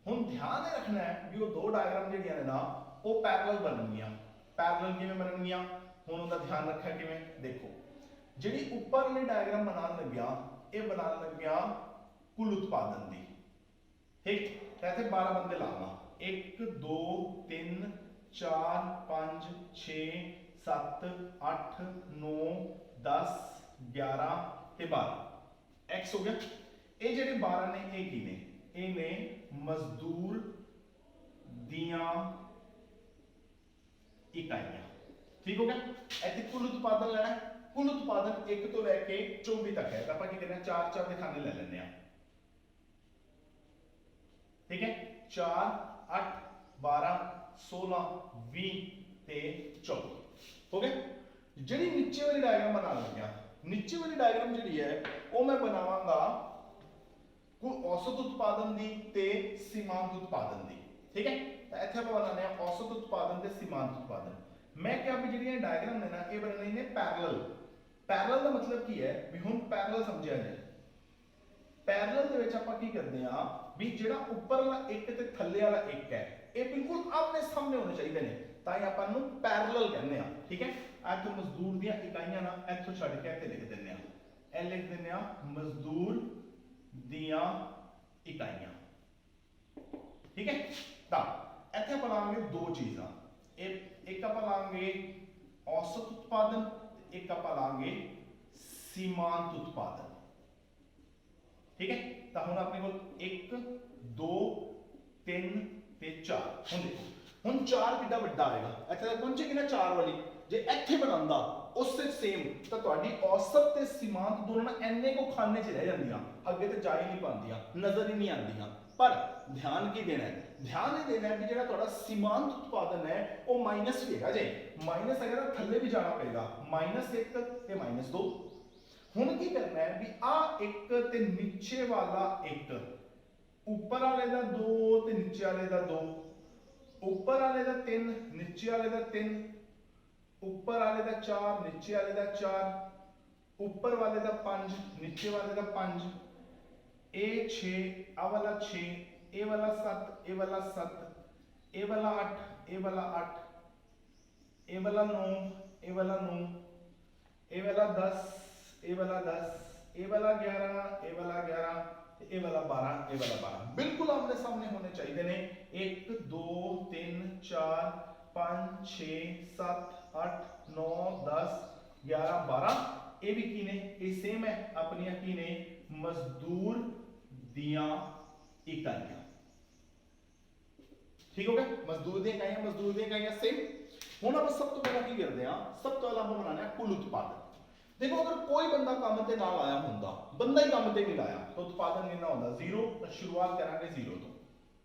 हुण ध्यान रखना है भी वो दो डायग्राम ਜਿਹੜੀਆਂ ਨੇ ना वो पैरेलल बननगियां। पैरेलल किवें बननगियां, हुण ਉਹਦਾ ध्यान रखा किवें, देखो ਜਿਹੜੀ ਉੱਪਰ ਵਾਲੀ डायग्राम बनान लग्या, ਇਹ बनान लग्या कुल उत्पादन दी। ठीक, तो इत्थे 12 बंदे लावां, 1 2 3 4 5 6 7 8 9 10 11 ਤੇ 12 x हो गया। ਇਹ ਜਿਹੜੇ 12 ਨੇ ਇਹ ਕੀ ਨੇ, ਇਹ ਨੇ ਮਜ਼ਦੂਰ ਦੀਆਂ ਇਕਾਈਆਂ। ठीक हो गया, ਇੱਥੇ ਕੁੱਲ ਉਤਪਾਦਨ ਲੈਣਾ ਹੈ, ਕੁੱਲ ਉਤਪਾਦਨ 1 ਤੋਂ ਲੈ ਕੇ 24 ਤੱਕ ਹੈ, ਤਾਂ ਆਪਾਂ ਕੀ ਕਰਨਾ ਹੈ 4 ਦੇ ਖਾਨੇ ਲੈ ਲੈਂਦੇ ਆ। ठीक है, 4 8 12 16 20 ਤੇ 24 हो गया। ਜਿਹੜੀ ਨੀਚੇ ਵਾਲੀ ਡਾਇਗਰਾਮ ਬਣਾ ਲੱਗਿਆ, ਨੀਚੇ ਵਾਲੀ ਡਾਇਗਰਾਮ ਜਿਹੜੀ ਹੈ ਉਹ ਮੈਂ ਬਣਾਵਾਂਗਾ ਕੋਈ औसत उत्पादन दी ते सीमांत उत्पादन दी। ठीक है, तो इत्थे ਆਪਾਂ बनाने हैं औसत उत्पादन ते सीमांत उत्पादन। मैं क्या भी ਜਿਹੜੀਆਂ ਡਾਇਗਰਾਮ ਨੇ ਨਾ ਇਹ ਬਣਨੇ ਨੇ ਪੈਰਲਲ। ਪੈਰਲਲ ਦਾ ਮਤਲਬ ਕੀ ਹੈ ਵੀ ਹੁਣ ਪੈਰਲਲ ਸਮਝਿਆ ਜਾਏ। ਪੈਰਲਲ ਦੇ ਵਿੱਚ ਆਪਾਂ ਕੀ ਕਰਦੇ ਆ ਵੀ ਜਿਹੜਾ ਉੱਪਰ ਵਾਲਾ ਇੱਕ ਤੇ ਥੱਲੇ ਵਾਲਾ ਇੱਕ ਹੈ ਇਹ ਬਿਲਕੁਲ ਆਮਨੇ ਸਾਹਮਣੇ ਹੋਣੇ ਚਾਹੀਦੇ ਨੇ, ਤਾਂ ਹੀ ਆਪਾਂ ਨੂੰ ਪੈਰਲਲ ਕਹਿੰਦੇ ਆ। ਠੀਕ ਹੈ, ਅੱਜ ਮਜ਼ਦੂਰ ਦੀਆਂ ਇਕਾਈਆਂ ਨਾ ਇੱਥੋਂ ਛੱਡ ਕੇ ਇੱਥੇ ਲਿਖ ਦਿੰਦੇ ਆ, ਇਹ ਲਿਖ ਦਿੰਦੇ ਆ ਮਜ਼ਦੂਰ ਦੀਆਂ ਇਕਾਈਆਂ। ठीक है, ਤਾਂ ਇੱਥੇ ਆਪਾਂ ਲਾਵਾਂਗੇ ਦੋ ਚੀਜ਼ਾਂ, एक ਆਪਾਂ ਲਾਂਗੇ औसत उत्पादन, एक ਆਪਾਂ ਲਾਂਗੇ सीमांत उत्पादन। ठीक है, ਤਾਂ ਹੁਣ ਆਪਣੇ ਕੋਲ 1 2 3 ਤੇ 4। ਹੁਣ ਦੇਖੋ ਹੁਣ 4 ਕਿੱਡਾ ਵੱਡਾ ਆਏਗਾ, ਇੱਥੇ ਤੱਕ ਪਹੁੰਚੇਗੀ ਨਾ 4 ਵਾਲੀ, ਜੇ ਇੱਥੇ ਬਣਾਉਂਦਾ ਉਸੇ ਸੇਮ ਤਾਂ ਤੁਹਾਡੀ औसत ਤੇ सीमांत ਦੋਨੋਂ ਨਾ ਇੰਨੇ ਕੋ ਖਾਨੇ 'ਚ ਰਹਿ ਜਾਂਦੀਆਂ, ਅੱਗੇ ਤੇ ਜਾ ਹੀ ਨਹੀਂ ਪਾਉਂਦੀਆਂ, ਨਜ਼ਰ ਹੀ ਨਹੀਂ ਆਉਂਦੀਆਂ। पर ध्यान की देना है, ध्यान ये देना है कि जेड़ा थोड़ा सीमांत उत्पादन है वो माइनस भी है जे, माइनस अगर थल्ले भी जाना पड़ेगा, -1 ते -2। हुण की करना है भी आ 1 ते नीचे वाला 1, ऊपर वाले दा 2 ते नीचे वाले दा 2, ऊपर वाले दा 3 नीचे वाले दा 3, ऊपर वाले दा 4 नीचे वाले दा 4, ऊपर वाले दा 5 नीचे वाले दा 5, ए 6 आ वाला 6, ए वाला 7, ए वाला 7, ए वाला 8, ए वाला 8, ए वाला 9, ए वाला 9, ए वाला 10, ए वाला 10, ए वाला 11, ए वाला 11, ए वाला 12, ए वाला 12 बिल्कुल आमने सामने होने चाहिए ने। 1 2 3 4 5 6 7 8 9 10 11 12 ਇਹ ਵੀ ਕੀ ਨੇ, ਇਹ ਸੇਮ ਹੈ ਆਪਣੀਆਂ ਕੀ ਨੇ ਮਜ਼ਦੂਰ ਦੀਆਂ ਇਕਾਈਆਂ। ठीक हो गया, मजदूर ਦੀਆਂ ਇਕਾਈਆਂ, ਮਜ਼ਦੂਰ ਦੀਆਂ ਇਕਾਈਆਂ सेम। ਹੁਣ ਆਪਾਂ ਸਭ ਤੋਂ ਪਹਿਲਾਂ ਕੀ ਕਰਦੇ ਆ, ਸਭ ਤੋਂ ਪਹਿਲਾਂ ਆਪਾਂ ਬਣਾਉਣਾ ਹੈ ਕੁੱਲ ਉਤਪਾਦਨ। देखो अगर कोई बंदा काम ते ना लाया होंदा, बंदा ही काम ते नहीं लाया तो उत्पादन कितना होता 0, तो शुरुआत करांगे 0 तो।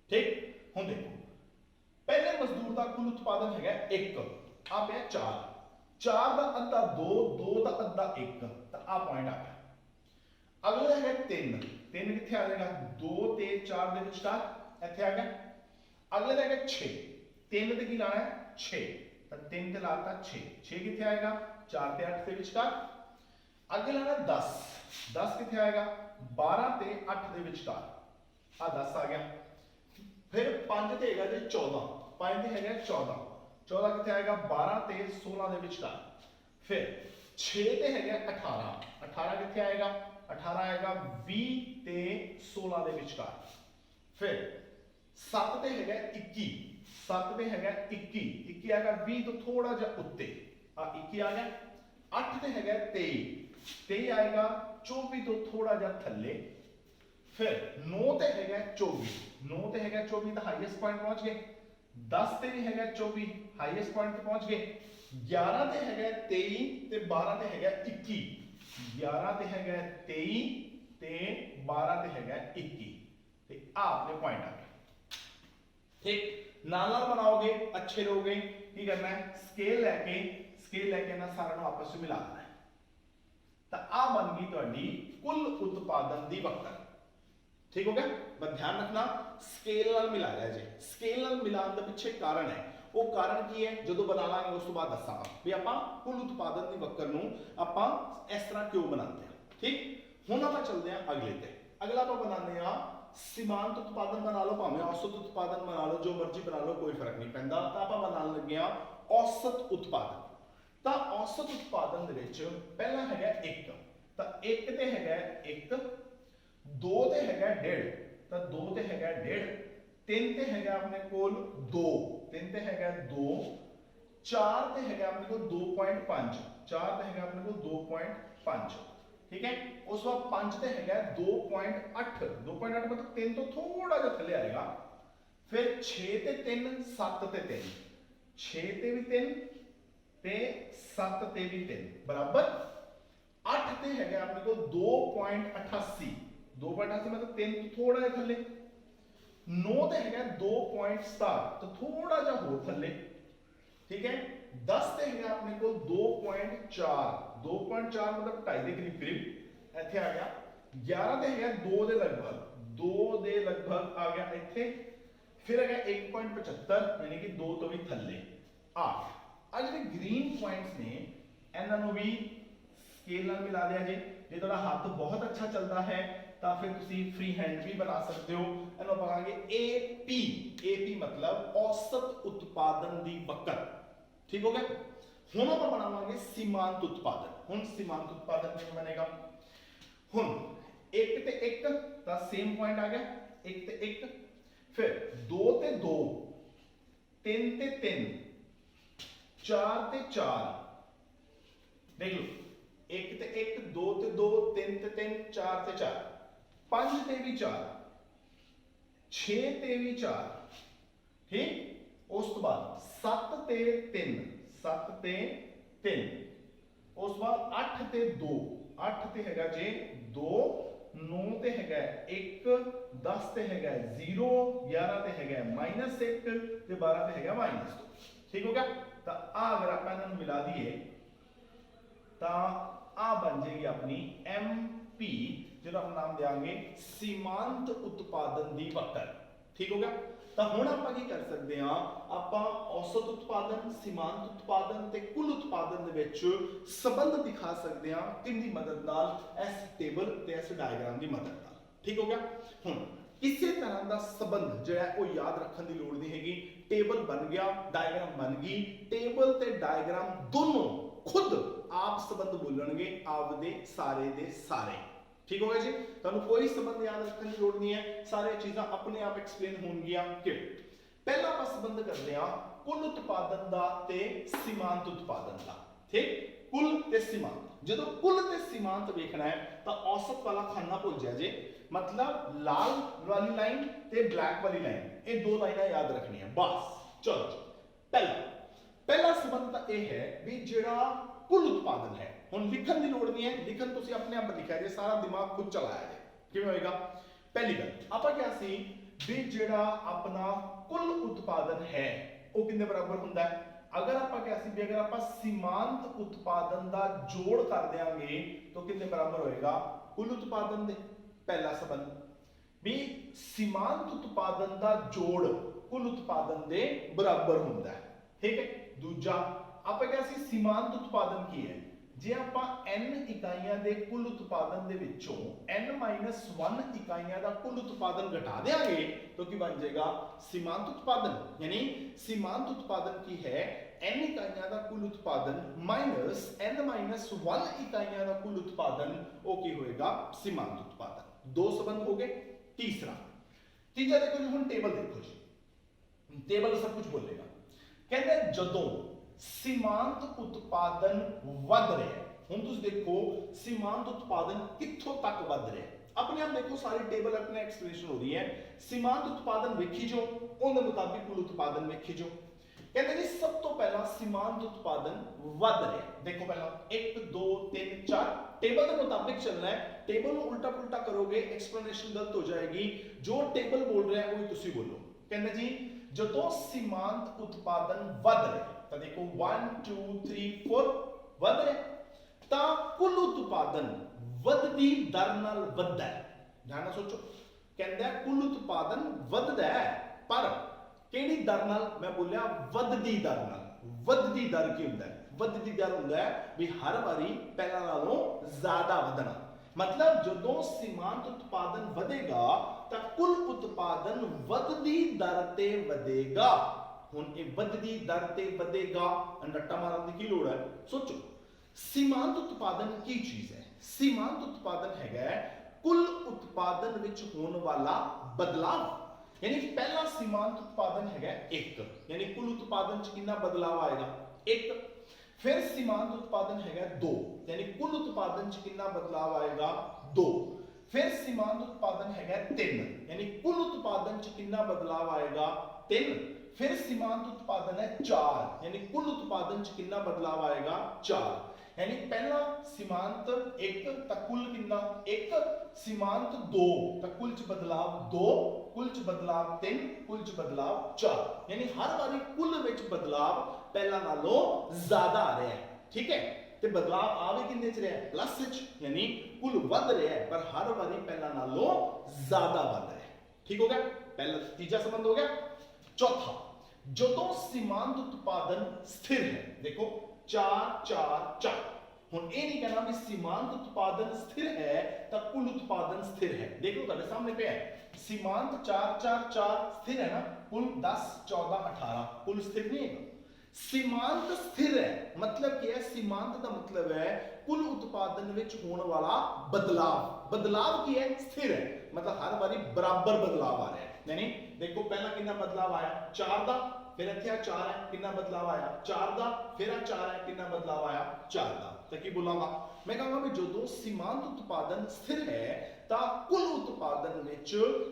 ठीक, हुण देखो पहले मजदूर का कुल उत्पादन है 1, आ पे 4, 4 का अद्धा 2, 2 का अद्धा 1, तो आ पॉइंट आ गया। अगला है 3, 3 किथे आ जाएगा 2 ते 4 दे विचकार इथे आ गया। अगले है 6, 3 ते की लाना है 6, तो 3 ते लाता 6, 6 किथे आएगा 4 ते 8 के विचकार। अगे लाना 10, 10 किथे आएगा 12 ते 8 दे विचकार, आ 10 आ गया। फिर 5 ते हैगा जी 14, 5 ते हैगा 14, 14 किथे आएगा 12 ते 16 दे विचकार। फिर 6 ते हैगा 18, 18 किथे आएगा 18 आएगा 20 ते 16 दे विचकार। फिर 7 ते हैगा 21, 7 ते हैगा 21, 21 आएगा 20 तो थोड़ा जा उत्ते, आ 21 आ गया। 8 ते हैगा 23, 23 आएगा 24 तो थोड़ा जा थल्ले। फिर 9 ते हैगा 24, 9 ते हैगा 24 तो हाईएस्ट पॉइंट पहुंच गए। 10 ते भी हैगा 24 हाईएस्ट पॉइंट पे पहुंच गए। 11 ते हैगा 23 ते 12 ते हैगा 21, 11 ते हैगा 23 ते 12 ते हैगा 21, ते आ अपने पॉइंट आ गए। ठीक, नाल नाल बनाओगे अच्छे रहोगे। की करना है स्केल लेके ना सारा आपस में मिला देना है। ਤਾਂ ਆ ਬਣ ਗਈ ਤੁਹਾਡੀ ਕੁੱਲ ਉਤਪਾਦਨ ਦੀ ਵਕਰ। ठीक हो गया। बस ध्यान रखना स्केल नाल मिला रहा जी, स्केल नाल मिलाने के पीछे कारण है, वो कारण की है जो बना लांगे उस तो बाद दसांगा भी आपां कुल उत्पादन की वक्र नूं आपां इस तरह क्यों बनाते हैं। ठीक हुण आपां चलदे हां अगले ते। अगला आपां बनाने हां सीमांत उत्पादन बना लो, भावें औसत उत्पादन बना लो, जो मर्जी बना लो, कोई फर्क नहीं पैंदा। तां आपां बनाने लगे हां औसत उत्पादन। तां औसत उत्पादन दे विच पहला हैगा 1, तां 1 ते हैगा 1, 2 ते हैगा 1.5, ਤਾਂ 2 ਤੇ ਹੈਗਾ 1.5, 3 ਤੇ ਹੈਗਾ ਆਪਣੇ ਕੋਲ 2, 3 ਤੇ ਹੈਗਾ 2, 4 ਤੇ ਹੈਗਾ ਆਪਣੇ ਕੋਲ 2.5, 4 ਤੇ ਹੈਗਾ ਆਪਣੇ ਕੋਲ 2.5। ਠੀਕ ਹੈ, ਉਸ ਤੋਂ ਬਾਅਦ 5 ਤੇ ਹੈਗਾ 2.8, 2.8 ਮਤਲਬ 3 ਤੋਂ ਥੋੜਾ ਜਿਹਾ ਥੱਲੇ ਆਏਗਾ। ਫਿਰ 6 ਤੇ 3, 7 ਤੇ 3, 6 ਤੇ ਵੀ 3 ਤੇ 7 ਤੇ ਵੀ 3 ਬਰਾबर। 8 ਤੇ ਹੈਗਾ ਆਪਣੇ ਕੋਲ 2.88, 2.88 मतलब 3 तो थोड़ा जिहा थल्ले। 9 ते हैगा 2.7 तो थोड़ा जिहा होर थल्ले। ठीक है, 10 ते हैगा अपने को 2.4, 2.4 मतलब 2.5 के करीब करीब इत्थे आ गया। 11 ते हैगा 2 दे लगभग, 2 दे लगभग आ गया इत्थे। फिर हैगा 1.75 यानी कि 2 तो भी थल्ले। 8 आ जिहड़े ग्रीन पॉइंट्स ने इन्हां नूं भी स्केल नाल मिला दिया जी। जे तुहाडा हाथ बहुत अच्छा चलता है ਤਾਂ ਫਿਰ ਤੁਸੀਂ ਫ੍ਰੀ ਹੈਂਡ ਵੀ ਬਣਾ ਸਕਦੇ ਹੋ। ਇਹਨੂੰ ਆਪਾਂ ਕਹਾਂਗੇ AP, AP मतलब औसत उत्पादन ਦੀ ਵਕਰ। ਠੀਕ ਹੋ ਗਿਆ। ਹੁਣ ਆਪਾਂ ਬਣਾਵਾਂਗੇ ਸੀਮਾਂਤ ਉਤਪਾਦਨ। ਹੁਣ ਸੀਮਾਂਤ ਉਤਪਾਦਨ ਕਿਵੇਂ ਬਣੇਗਾ? ਹੁਣ 1 ਤੇ 1 ਤਾਂ ਸੇਮ ਪੁਆਇੰਟ ਆ ਗਿਆ, 1 ਤੇ 1। ਫਿਰ 2 ਤੇ 2, 3 ਤੇ 3, 4 ਤੇ 4। देख लो 1 ਤੇ 1, 2 ਤੇ 2, 3 ਤੇ 3, 4 ਤੇ 4, 5 ਤੇ भी 4, 6 ਤੇ भी 4। ठीक, उस तो बाद 7 ते 3, 7 ते 3, उस बाद 8 ते 2, 8 ते हैगा जे 2, 9 ते हैगा 1, 10 ते हैगा 0, 11 ते हैगा -1 ते 12 ते हैगा -2। ठीक हो गया। तो आ अगर आप इन्होंने मिला दिए तो आ बन जाएगी अपनी MP, ਜਿਹਦਾ ਆਪਾਂ ਨਾਮ ਦੇਾਂਗੇ ਸੀਮਾਂਤ ਉਤਪਾਦਨ ਦੀ ਵਕਰ। ਠੀਕ ਹੋ ਗਿਆ। ਤਾਂ ਹੁਣ ਆਪਾਂ ਕੀ ਕਰ ਸਕਦੇ ਹਾਂ? ਆਪਾਂ ਔਸਤ ਉਤਪਾਦਨ, ਸੀਮਾਂਤ ਉਤਪਾਦਨ ਤੇ ਕੁੱਲ ਉਤਪਾਦਨ ਦੇ ਵਿੱਚ ਸੰਬੰਧ ਦਿਖਾ ਸਕਦੇ ਹਾਂ ਕਿੰਨੀ ਮਦਦ ਨਾਲ? ਇਸ ਟੇਬਲ ਤੇ ਇਸ ਡਾਇਗਰਾਮ ਦੀ ਮਦਦ ਨਾਲ। ਠੀਕ ਹੋ ਗਿਆ। ਹੁਣ ਕਿਸੇ ਤਰ੍ਹਾਂ ਦਾ ਸੰਬੰਧ ਜਿਹੜਾ ਉਹ ਯਾਦ ਰੱਖਣ ਦੀ ਲੋੜ ਨਹੀਂ ਹੈਗੀ। ਟੇਬਲ ਬਣ ਗਿਆ, ਡਾਇਗਰਾਮ ਬਣ ਗਈ, ਟੇਬਲ ਤੇ ਡਾਇਗਰਾਮ ਦੋਨੋਂ खुद आप संबंध बोलणगे आपदे सारे दे सारे। ठीक हो गया जी। तुहानू कोई संबंध याद रखने की लोड़ नहीं है, सारे चीज़ां अपने आप एक्सप्लेन होणगियां। कि पहला आपां संबंध करदे हां कुल उत्पादन दा ते सीमांत उत्पादन दा। ठीक, कुल ते सीमांत। जदों कुल ते सीमांत देखना है तो औसत वाला खाना भुल जा जे, मतलब लाल वाली लाइन ते ब्लैक वाली लाइन, ये दो लाइनां याद रखनियां बस। चलो पहला संबंध तो यह है भी जिहड़ा कुल उत्पादन है। हुण लिखण की लोड़ नहीं है, लिखण तुसीं अपने आप लिखा जे, सारा दिमाग खुद चलाया जे। किवें होएगा? पहली गल आपां क्या सी भी जिहड़ा अपना कुल उत्पादन है वो कितने बराबर हुंदा है? अगर आपां क्या सी भी अगर आपां सीमांत उत्पादन दा जोड़ कर देंगे तो कितने बराबर होएगा? कुल उत्पादन दे। पहला संबंध भी सीमांत उत्पादन दा जोड़ कुल उत्पादन दे बराबर हुंदा है। ठीक है। दूजा आप क्या सी सीमांत उत्पादन की है? जे आप n इकाइयां दे कुल उत्पादन दे विचों n-1 इकाइयां दा कुल उत्पादन घटा देंगे तो की बन जाएगा? सीमांत उत्पादन। यानी सीमांत उत्पादन की है n इकाइयां दा कुल उत्पादन माइनस n-1 इकाइयां दा कुल उत्पादन, वो की होएगा? सीमांत उत्पादन। दो संबंध हो गए। तीजा देखो जी, हुण टेबल देखो जी, टेबल सब कुछ बोलेगा। कहते जदों सीमांत उत्पादन वध रहा है, हुण तुसीं देखो सीमांत उत्पादन कित्थों तक वध रहा है। अपने आप देखो सारी टेबल अपने एक्सप्लेनेशन हो रही है। सीमांत उत्पादन वेखी जो, उनके मुताबिक कुल उत्पादन वेखी जो। कहते जी सब तो पहला सीमांत उत्पादन वध रहा है। देखो पहला 1 2 3 4 टेबल के मुताबिक चलना है। टेबल को उल्टा पुल्टा करोगे एक्सप्लेनेशन गलत हो जाएगी। जो टेबल बोल रहा है वही तुसीं बोलो। कहते जी जदों सीमांत उत्पादन वध रहा है तो देखो 1 2 3 4 वध रहा है। ਤਾਂ ਕੁੱਲ ਉਤਪਾਦਨ ਵੱਧਦੀ ਦਰ ਨਾਲ ਵੱਧਦਾ ਹੈ। ਧਿਆਨ ਨਾਲ ਸੋਚੋ, ਕਹਿੰਦਾ ਕੁੱਲ ਉਤਪਾਦਨ ਵੱਧਦਾ ਹੈ ਪਰ ਕਿਹੜੀ ਦਰ ਨਾਲ? ਮੈਂ ਬੋਲਿਆ ਵੱਧਦੀ ਦਰ ਨਾਲ। ਵੱਧਦੀ ਦਰ ਕੀ ਹੁੰਦਾ ਹੈ? ਵੱਧਦੀ ਦਰ ਹੁੰਦਾ ਹੈ ਵੀ ਹਰ ਵਾਰੀ ਪਹਿਲਾਂ ਨਾਲੋਂ ਜ਼ਿਆਦਾ ਵਧਣਾ। मतलब जो सीमांत उत्पादन ਵਧੇਗਾ ਤਾਂ ਕੁੱਲ ਉਤਪਾਦਨ ਵੱਧਦੀ ਦਰ ਤੇ ਵਧੇਗਾ। ਹੁਣ ਇਹ ਵੱਧਦੀ ਦਰ ਤੇ ਵਧੇਗਾ, ਰੱਟਾ ਮਾਰਨ ਦੀ ਕੀ ਲੋੜ ਹੈ? ਸੋਚੋ, सीमांत उत्पादन की चीज है? सीमांत उत्पादन है कुल उत्पादन विच होने वाला बदलाव। यानी पहला सीमांत उत्पादन है एक, यानी कुल उत्पादन च कितना बदलाव आएगा? एक। फिर सीमांत उत्पादन है दो, यानी कुल उत्पादन च कितना बदलाव आएगा? दो। फिर सीमांत उत्पादन है तीन, यानी कुल उत्पादन च कितना बदलाव आएगा? तीन। फिर सीमांत उत्पादन है चार, यानी कुल उत्पादन च कितना बदलाव आएगा? चार। यानी पहला सीमांत एक तक कुल कितना? एक। सीमांत दो तक कुल च बदलाव दो, कुल च बदलाव तीन, कुल च बदलाव चार। यानी हर बारी कुल विच बदलाव पहला नालों ज्यादा आ रहा है। ठीक है, ते बदलाव आ भी किन्ने च रहा है? प्लस विच, यानी कुल वध रहा है पर हर बारी पहला नालों ज्यादा वध रहा है। ठीक हो गया? पहला तीजा संबंध हो गया। चौथा, जो सीमांत उत्पादन स्थिर है, देखो चार चार चार। हुण ये नहीं कहना भी सीमांत उत्पादन स्थिर है तो कुल उत्पादन स्थिर है। देखो तुम्हारे सामने पे है सीमांत चार चार चार स्थिर है ना, कुल 10 14 18, कुल स्थिर नहीं है। सीमांत स्थिर है मतलब क्या है? सीमांत का मतलब है कुल उत्पादन विच होने वाला बदलाव। बदलाव की है? स्थिर है, मतलब हर बारी बराबर बदलाव आ रहा है। यानी देखो पहला कितना बदलाव आया? 4 दा, फिर इत्थे 4 है, कितना बदलाव आया? 4 दा, फिर 4 है, कितना बदलाव आया? 4 दा। तो की बोलांगा मैं? कहूंगा भी जो सीमांत उत्पादन स्थिर है तो कुल उत्पादन विच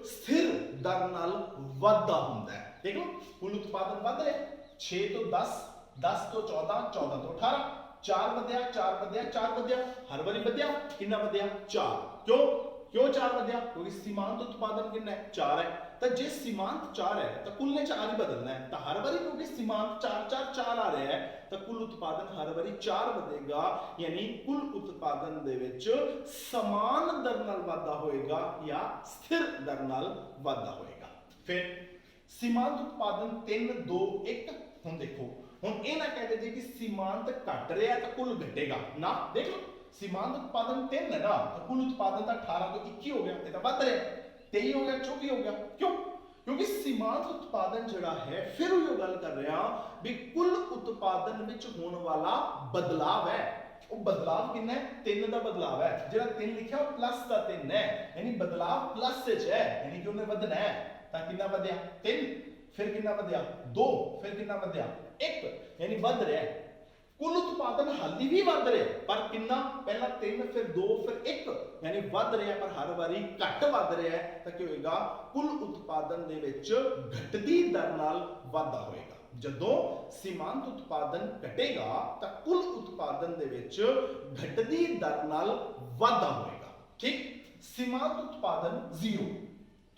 स्थिर दर नाल वाधा हुंदा है। देख लो कुल उत्पादन वध रहा है 6 तो 10, 10 तो 14, 14 तो 18, 4 ਵਧਿਆ 4 ਵਧਿਆ 4 ਵਧਿਆ, हर बारी ਵਧਿਆ, कितना ਵਧਿਆ? 4। क्यों क्यों 4 ਵਧਿਆ? क्योंकि सीमांत उत्पादन कितना है? 4 है। तो जे सीमांत 4 है तो कुल ने 4 ही बदलना है। तो हर बारी क्योंकि सीमांत 4 4 4 आ रहा है तो कुल उत्पादन हर बारी 4 ਵਧੇਗਾ। यानी कुल उत्पादन दे विच समान दर नाल वाधा होएगा या स्थिर दर नाल वाधा होएगा। फिर सीमांत उत्पादन 3 2 1। हुण देखो, हुण ये ना कह दे कि सीमांत घट रहा है तो कुल घटेगा ना। देख लो सीमांत उत्पादन 3 है ना तो कुल उत्पादन तो 18 तो 21 हो गया, ये तो बढ़ रहा है, 23 हो गया, 24 हो गया। क्यों? क्योंकि सीमांत उत्पादन जड़ा है, फिर वो गल कर रहे हैं भी कुल उत्पादन विच होने वाला बदलाव है। वो बदलाव कितना है? 3 का बदलाव है। जो 3 लिखा प्लस का 3 है, यानी बदलाव प्लस है, यानी कि उन्हें बढ़ना है। तो कितना बढ़िया? 3। फिर कितना बढ़िया? 2। फिर कितना बढ़िया? 1। यानी बढ़ रहा है। कुल उत्पादन हाली भी बढ़ रहा है पर कितना? पहला 3 फिर 2 फिर 1, यानी बढ़ रहा है पर हर बारी घट बढ़ रहा है। तो क्या होएगा? कुल उत्पादन दे विच घटदी दर नाल वाधा होएगा। जदों सीमांत उत्पादन घटेगा तो कुल उत्पादन दे विच घटदी दर नाल वाधा होएगा। ठीक? सीमांत उत्पादन 0।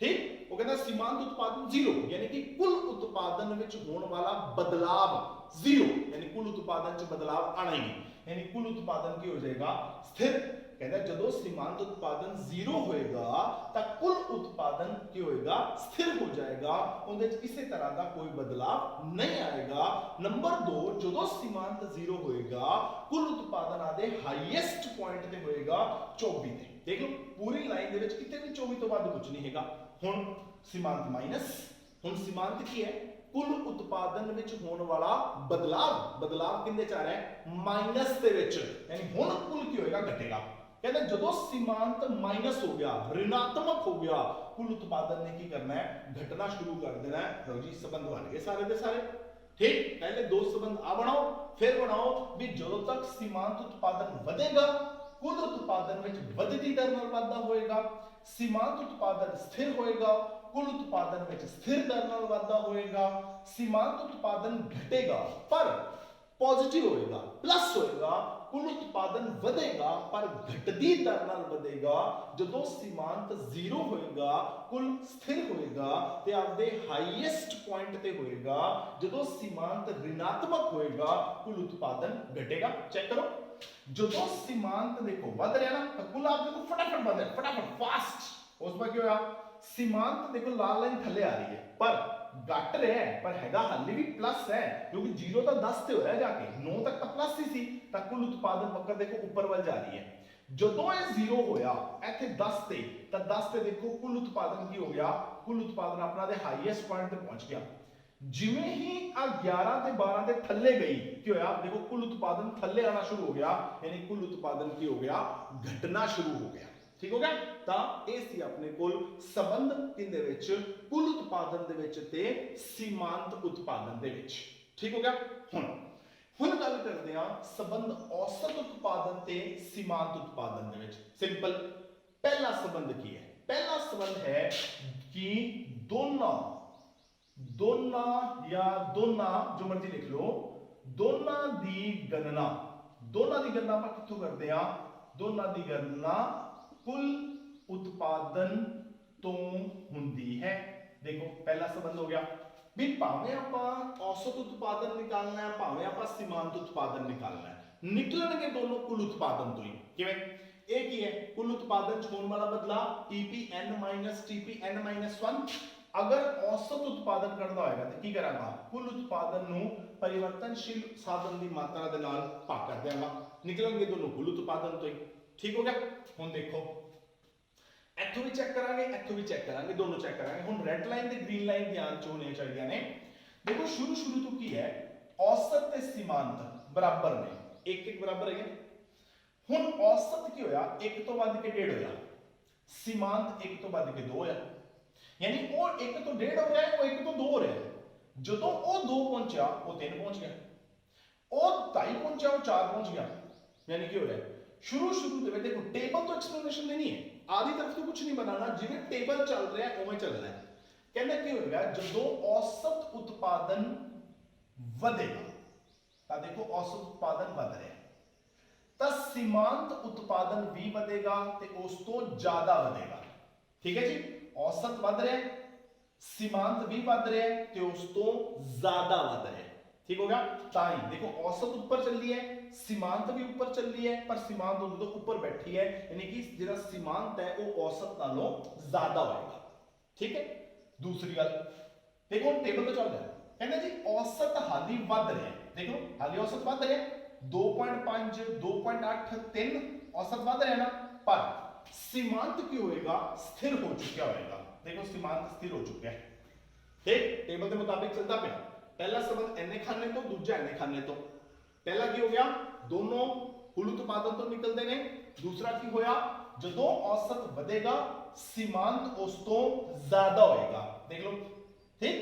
ठीक, वो कहता सीमांत उत्पादन 0 यानी कि कुल उत्पादन विच होने वाला बदलाव 0, यानी कुल उत्पादन च बदलाव आना ही नहीं, यानी कुल उत्पादन की हो जाएगा? स्थिर। कहता जदों सीमांत उत्पादन 0 होएगा तो कुल उत्पादन की होएगा? स्थिर हो जाएगा, उनदे च किसी तरह का कोई बदलाव नहीं आएगा। नंबर 2, जदों सीमांत 0 होएगा कुल उत्पादन आदे हाईएस्ट पॉइंट ते होएगा 24 ते। देख लो पूरी लाइन दे विच किते भी 24 तो बाद कुछ नहीं हैगा। हुण सीमांत माइनस, हुण सीमांत की है? कुल उत्पादन विच होने वाला बदलाव। बदलाव किंदे च आ रहा है? माइनस दे विच, यानी हुण कुल की होएगा? घटेगा। कहते जदों सीमांत माइनस हो गया, ऋणात्मक हो गया, कुल उत्पादन ने की करना है? घटना शुरू कर देना है। लो जी संबंध बन गए सारे दे सारे। ठीक, पहले दो संबंध आ बनाओ, फिर बनाओ भी जदों तक सीमांत उत्पादन ਵਧੇਗਾ कुल उत्पादन विच ਵਧਦੀ दर नाल वाधा होएगा। सीमांत उत्पादन स्थिर होएगा, कुल उत्पादन विच स्थिर दर नाल वाधा होएगा। सीमांत उत्पादन घटेगा पर पॉजिटिव होएगा, प्लस होएगा। कुल उत्पादन ਵਧੇਗਾ पर घटदी दर नाल ਵਧੇਗਾ। जदों सीमांत 0 होएगा कुल स्थिर होएगा ते आपदे हाईएस्ट पॉइंट ते होएगा। जदों सीमांत ऋणात्मक होएगा कुल उत्पादन घटेगा। चेक करो ਜਦੋਂ ਸੀਮਾਂਤ ਦੇਖੋ ਵੱਧ ਰਿਹਾ ਨਾ ਤਾਂ ਕੁੱਲ ਆਪ ਦੇਖੋ ਫਟਾਫਟ ਵੱਧ ਰਿਹਾ, ਫਟਾਫਟ ਫਾਸਟ। ਉਸ ਵਾਰ ਕੀ ਹੋਇਆ, ਸੀਮਾਂਤ ਦੇਖੋ ਲਾਲ ਲਾਈਨ ਥੱਲੇ ਆ ਰਹੀ ਹੈ ਪਰ ਘਟ ਰਿਹਾ ਹੈ, ਪਰ ਹੈਗਾ ਹਾਲੇ ਵੀ ਪਲੱਸ ਹੈ ਕਿਉਂਕਿ 0 ਤਾਂ 10 ਤੇ ਹੋਇਆ ਜਾ ਕੇ 9 ਤੱਕ ਤਾਂ ਪਲੱਸ ਹੀ ਸੀ, ਤਾਂ ਕੁੱਲ ਉਤਪਾਦਨ ਵਕਰ ਦੇਖੋ ਉੱਪਰ ਵੱਲ ਜਾ ਰਹੀ ਹੈ। ਜਦੋਂ ਇਹ 0 ਹੋਇਆ ਇੱਥੇ 10 ਤੇ, ਤਾਂ 10 ਤੇ ਦੇਖੋ ਕੁੱਲ ਉਤਪਾਦਨ ਕੀ ਹੋ ਗਿਆ, ਕੁੱਲ ਉਤਪਾਦਨ ਆਪਣਾ ਦੇ ਹਾਈਐਸਟ ਪੁਆਇੰਟ ਤੇ ਪਹੁੰਚ ਗਿਆ। ਜਿਵੇਂ ਹੀ ਆ 11 ਤੇ 12 ਦੇ ਥੱਲੇ ਗਈ ਕੀ ਹੋਇਆ, ਦੇਖੋ ਕੁੱਲ ਉਤਪਾਦਨ ਥੱਲੇ ਆਣਾ ਸ਼ੁਰੂ ਹੋ ਗਿਆ, ਯਾਨੀ ਕੁੱਲ ਉਤਪਾਦਨ ਕੀ ਹੋ ਗਿਆ, ਘਟਣਾ ਸ਼ੁਰੂ ਹੋ ਗਿਆ। ਠੀਕ ਹੋ ਗਿਆ। ਤਾਂ ਇਹ ਸੀ ਆਪਣੇ ਕੋਲ ਸੰਬੰਧ ਕਿੰਦੇ ਵਿੱਚ, ਕੁੱਲ ਉਤਪਾਦਨ ਦੇ ਵਿੱਚ ਤੇ ਸੀਮਾਂਤ ਉਤਪਾਦਨ ਦੇ ਵਿੱਚ। ਠੀਕ ਹੋ ਗਿਆ। ਹੁਣ ਗੱਲ ਕਰਦੇ ਹਾਂ ਸੰਬੰਧ ਔਸਤ ਉਤਪਾਦਨ ਤੇ ਸੀਮਾਂਤ ਉਤਪਾਦਨ ਦੇ ਵਿੱਚ। ਸਿੰਪਲ, ਪਹਿਲਾ ਸੰਬੰਧ ਕੀ ਹੈ, ਪਹਿਲਾ ਸੰਬੰਧ ਹੈ ਕਿ ਦੋਨਾਂ ਜੋ ਮਰਜ਼ੀ ਲਿਖ ਲਓ, ਦੋਨਾਂ ਦੀ ਗਣਨਾ ਆਪਾਂ ਕਿੱਥੋਂ ਕਰਦੇ ਆ, ਦੋਨਾਂ ਦੀ ਗਣਨਾ ਕੁੱਲ ਉਤਪਾਦਨ ਤੋਂ ਹੁੰਦੀ ਹੈ। ਦੇਖੋ ਪਹਿਲਾ ਸੰਬੰਧ ਹੋ ਗਿਆ ਵੀ ਭਾਵੇਂ ਆਪਾਂ ਔਸਤ ਉਤਪਾਦਨ ਨਿਕਾਲਣਾ ਹੈ, ਭਾਵੇਂ ਆਪਾਂ ਸੀਮਾਂਤ ਉਤਪਾਦਨ ਨਿਕਾਲਣਾ ਹੈ, ਨਿਕਲਣਗੇ ਦੋਨੋਂ ਕੁੱਲ ਉਤਪਾਦਨ ਤੋਂ ਹੀ। ਕਿਵੇਂ, ਇਹ ਕੀ ਹੈ, ਕੁੱਲ ਉਤਪਾਦਨ ਚ ਹੋਣ ਵਾਲਾ ਬਦਲਾਅ TPN TPN-1। अगर औसत उत्पादन करना होगा तो की करांगा, कुल उत्पादन ਨੂੰ परिवर्तनशील साधन ਦੀ ਮਾਤਰਾ ਦੇ ਨਾਲ ਭਾਗ ਕਰ ਦਿਆਂਗਾ, ਨਿਕਲਣਗੇ ਦੋਨੋਂ ਕੁੱਲ ਉਤਪਾਦਨ ਤੋਂ ਹੀ। ਠੀਕ ਹੋ ਗਿਆ। ਹੁਣ ਦੇਖੋ ਇੱਥੋਂ ਵੀ ਚੈੱਕ ਕਰਾਂਗੇ, ਇੱਥੋਂ ਵੀ ਚੈੱਕ ਕਰਾਂਗੇ, ਦੋਨੋਂ ਚੈੱਕ ਕਰਾਂਗੇ। ਹੁਣ ਰੈੱਡ ਲਾਈਨ ਤੇ ਗ੍ਰੀਨ ਲਾਈਨ ਧਿਆਨ ਚ ਹੋਣੀਆਂ ਚਾਹੀਦੀਆਂ ਨੇ। ਦੇਖੋ ਸ਼ੁਰੂ ਤੋਂ ਕੀ ਹੈ, ਔਸਤ ਤੇ ਸੀਮਾਂਤ ਬਰਾਬਰ ਨੇ, ਇੱਕ ਬਰਾਬਰ ਹੈ। ਹੁਣ ਔਸਤ ਕੀ ਹੋਇਆ, 1 ਤੋਂ ਵੱਧ ਕੇ 1.5 ਹੋਇਆ, ਸੀਮਾਂਤ 1 ਤੋਂ ਵੱਧ ਕੇ 2 ਹੋਇਆ, यानी वो 1 ਤੋਂ 1.5 हो रहा है, वो 1 ਤੋਂ 2 हो रहा है। ਜਦੋਂ ਉਹ 2 ਪਹੁੰਚਿਆ ਉਹ 3 ਪਹੁੰਚ ਗਿਆ, ਉਹ 2.5 ਪਹੁੰਚਿਆ ਉਹ 4 ਪਹੁੰਚ ਗਿਆ। यानी ਕੀ ਹੋ ਰਿਹਾ ਹੈ, ਸ਼ੁਰੂ ਦੇ ਵਿੱਚ ਦੇਖੋ ਟੇਬਲ ਤੋਂ ਐਕਸਪਲੇਨੇਸ਼ਨ ਦੇਣੀ ਹੈ, ਆਦੀ ਤਰਫ ਤੋਂ ਕੁਝ ਨਹੀਂ ਬਣਾਉਣਾ, ਜਿਵੇਂ ਟੇਬਲ ਚੱਲ ਰਿਹਾ ਹੈ ਉਵੇਂ ਚੱਲਣਾ ਹੈ। ਕਹਿੰਦਾ ਕੀ ਹੋਏਗਾ, ਜਦੋਂ ਔਸਤ ਉਤਪਾਦਨ ਵਧੇਗਾ, ਤਾਂ ਦੇਖੋ ਔਸਤ ਉਤਪਾਦਨ ਵਧ ਰਿਹਾ ਹੈ, ਤਾਂ ਸੀਮਾਂਤ ਉਤਪਾਦਨ ਵੀ ਵਧੇਗਾ ਤੇ ਉਸ ਤੋਂ ਜ਼ਿਆਦਾ ਵਧੇਗਾ। ਠੀਕ ਹੈ ਜੀ, औसत बढ़ रहा है, सीमांत भी बढ़ रहा है ते उस तो ज्यादा बढ़ रहा है। ठीक हो गया। ताई देखो औसत ऊपर चल रही है, सीमांत भी ऊपर चल रही है, पर सीमांत उन तो ऊपर बैठी है, यानी कि जेड़ा सीमांत है वो औसत नालों ज्यादा होएगा। ठीक है। दूसरी गल देखो टेबल तो चल रहा है, कहना जी औसत हाली बढ़ रहा है, देखो हाली औसत बढ़ रहा है 2.5 2.8 3 औसत बढ़ रहा है ना, पर सीमांत की होएगा स्थिर हो चुका होएगा। देखो सीमांत स्थिर हो चुका है। ठीक, टेबल के मुताबिक चलता पे। पहला संबंध एने खाने तो, दूसरा एने खाने तो। पहला की हो गया, दोनों कुल उत्पादन तो निकलते ने। दूसरा की होया, जदों औसत बढ़ेगा सीमांत उस तो ज्यादा होएगा। देख लो। ठीक,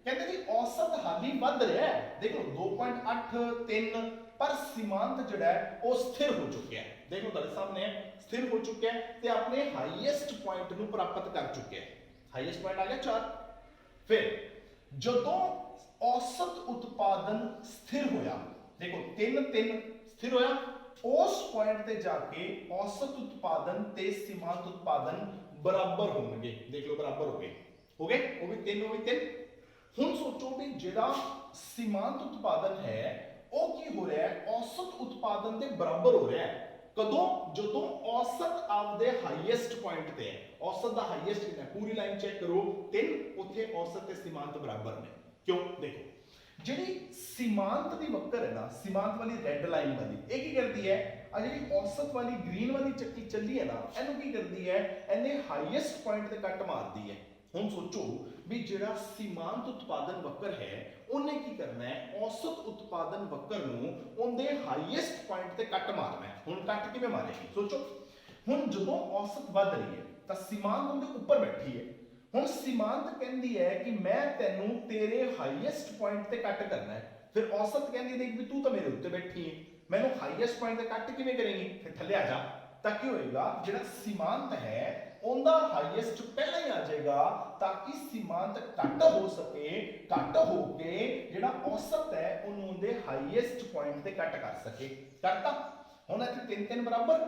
कहते जी औसत हाली बढ़ रहा है, देख लो 2.8 3, पर सीमांत जड़ा है वो स्थिर हो चुका है। देखो तेरे सामने स्थिर हो चुका है ते अपने हाईएस्ट पॉइंट नु प्राप्त कर चुके हैं। हाईएस्ट पॉइंट आ गया 4। फिर जदों औसत उत्पादन स्थिर होया, देखो 3 स्थिर होया, उस पॉइंट ते जाके औसत उत्पादन ते सीमांत उत्पादन बराबर होंगे। देख लो बराबर हो गए, वो भी 3। हुण सोचो भी जेड़ा सीमांत उत्पादन है वो की हो रहा है, औसत उत्पादन के बराबर हो रहा है। कदों, जदों औसत आपदे हाईएस्ट पॉइंट ते है। औसत दा हाईएस्ट कितना है, पूरी लाइन चेक करो 3, उत्थे औसत ते सीमांत बराबर ने। क्यों, देखो जिहड़ी सीमांत दी वक्र है ना, सीमांत वाली रेड लाइन वाली, ये की करती है, आ जिहड़ी औसत वाली ग्रीन वाली चक्की चली है ना, इहनू की करती है, इहने हाईएस्ट पॉइंट ते कट मारदी है। हुण सोचो भी जिहड़ा सीमांत उत्पादन वक्र है उन्हें की करना है, औसत उत्पादन वक्र नूं उनदे हाईएस्ट पॉइंट ते कट मारना है। हुण कट किवें मारेगी, सोचो। हुण जदों औसत वध रही है तां सीमांत उनदे ऊपर बैठी है। हुण सीमांत कहंदी है कि मैं तैनूं तेरे हाईएस्ट पॉइंट ते कट करना है, फिर औसत कहंदी देख भी तू तां मेरे उत्ते बैठी है, मैनूं हाईएस्ट पॉइंट ते कट किवें करेंगी, फिर थल्ले आ जा। तां की होएगा, जिहड़ा सीमांत है उनका हाईएस्ट पहले ही आ जाएगा, ताकि सीमांत घट हो सके, घट होके जिहड़ा औसत है उन्होंने हाईएस्ट पॉइंट ते कट कर सके। करता। हुण इत्थे 3 बराबर।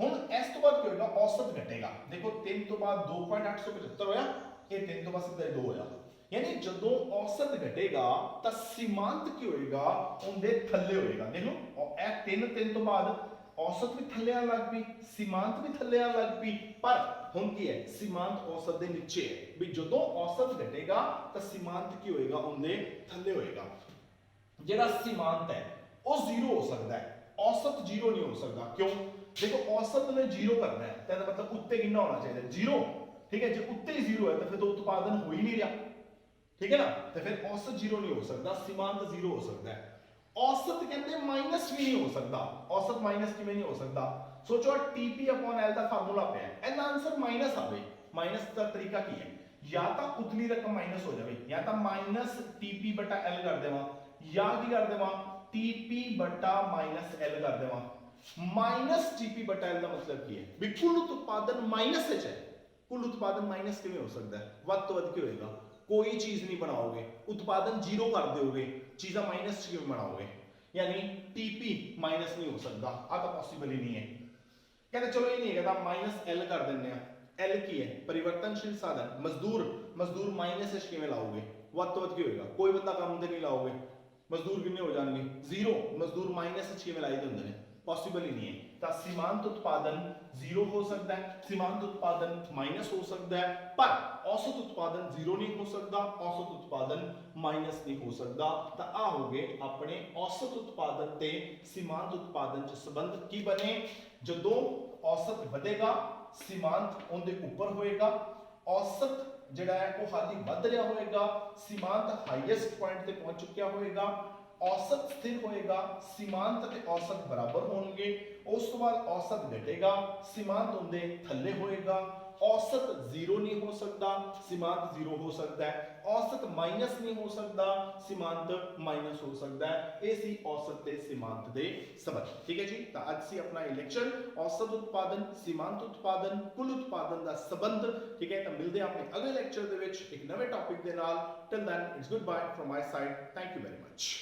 हुण इस तो बाद क्या होगा, औसत घटेगा। देखो 3 तो बाद 2.875 होया, ये 3 तो बाद सीधा 2 होया, यानी जदों औसत घटेगा तो सीमांत की होएगा उनके थल्ले होएगा। देख लो ए 3 तो बाद औसत भी थल्ले आने लग पई, सीमांत भी थल्ले आने लग पई, पर हुण की है सीमांत औसत दे नीचे है भी जदों औसत घटेगा तो सीमांत की होएगा उनके थल्ले होएगा। जेड़ा सीमांत है वो जीरो हो सकता है, औसत जीरो नहीं हो सकता। क्यों? देखो औसत ने जीरो करना है तो मतलब उत्ते कितना होना चाहिए? जीरो। ठीक है, जो उत्ते ही जीरो है तो फिर तो उत्पादन हो ही नहीं रहा। ठीक है ना, तो फिर औसत जीरो नहीं हो सकता, सीमांत जीरो हो सकता है। औसत कहते हैं माइनस भी नहीं हो सकता, औसत माइनस किवें नहीं हो सकता? सोचो टीपी अपॉन एल का फार्मूला पे है, एन आंसर माइनस आवे। माइनस का तरीका की है, या तो उतली रकम माइनस हो जाए, या तो माइनस टीपी बटा एल कर देवा, या की कर देवा टीपी बटा माइनस एल कर देवा। माइनस टीपी बटा एल का मतलब की है भी कुल उत्पादन माइनस है। कुल उत्पादन माइनस किवें हो सकता है? वध तो वध के होएगा, कोई चीज नहीं बनाओगे, उत्पादन जीरो कर दोगे, चीजा माइनस क्यों बनाओगे? यानी टीपी माइनस नहीं हो सकता, आ तो पॉसिबल ही नहीं है। कहते चलो ये नहीं है, कहता माइनस एल कर देने। एल की है परिवर्तनशील साधन, मजदूर, मजदूर माइनस एच किवें लाओगे? वध तो वध के होएगा, कोई बंदा काम ते नहीं लाओगे, मजदूर कितने हो जाएंगे? जीरो। मजदूर माइनस एच किवें लाई देंगे ने? पॉसिबल ही नहीं है। तो सीमांत उत्पादन जीरो हो सकता है, सीमांत उत्पादन माइनस हो सकता है, पर औसत उत्पादन जीरो नहीं हो सकता, औसत उत्पादन माइनस नहीं हो सकता। तो आ हो गए अपने औसत उत्पादन ते सीमांत उत्पादन च संबंध की बने। जदों औसत ਵਧੇਗਾ सीमांत उनके ऊपर होएगा, औसत ਜਿਹੜਾ ਹੈ ਉਹ ਹਾਲੀ ਵੱਧ ਰਿਹਾ ਹੋਏਗਾ, सीमांत हाईएस्ट पॉइंट ਤੇ पहुंच चुकिया होएगा, औसत स्थिर होएगा, सीमांत ते औसत बराबर होंगे। उस तो बाद औसत घटेगा, सीमांत उनके थल्ले होएगा, औसत जीरो नहीं हो सकता, सीमांत जीरो हो सकता है, औसत माइनस नहीं हो सकता, सीमांत माइनस हो सकता है। ये सी औसत ते सीमांत दे संबंध। ठीक है जी, तो आज सी अपना ये लेक्चर औसत उत्पादन, सीमांत उत्पादन, कुल उत्पादन का संबंध। ठीक है, तो मिलते हैं अपने अगले लेक्चर दे विच एक नवे टॉपिक दे नाल। Till then it's goodbye from my side, thank you very much.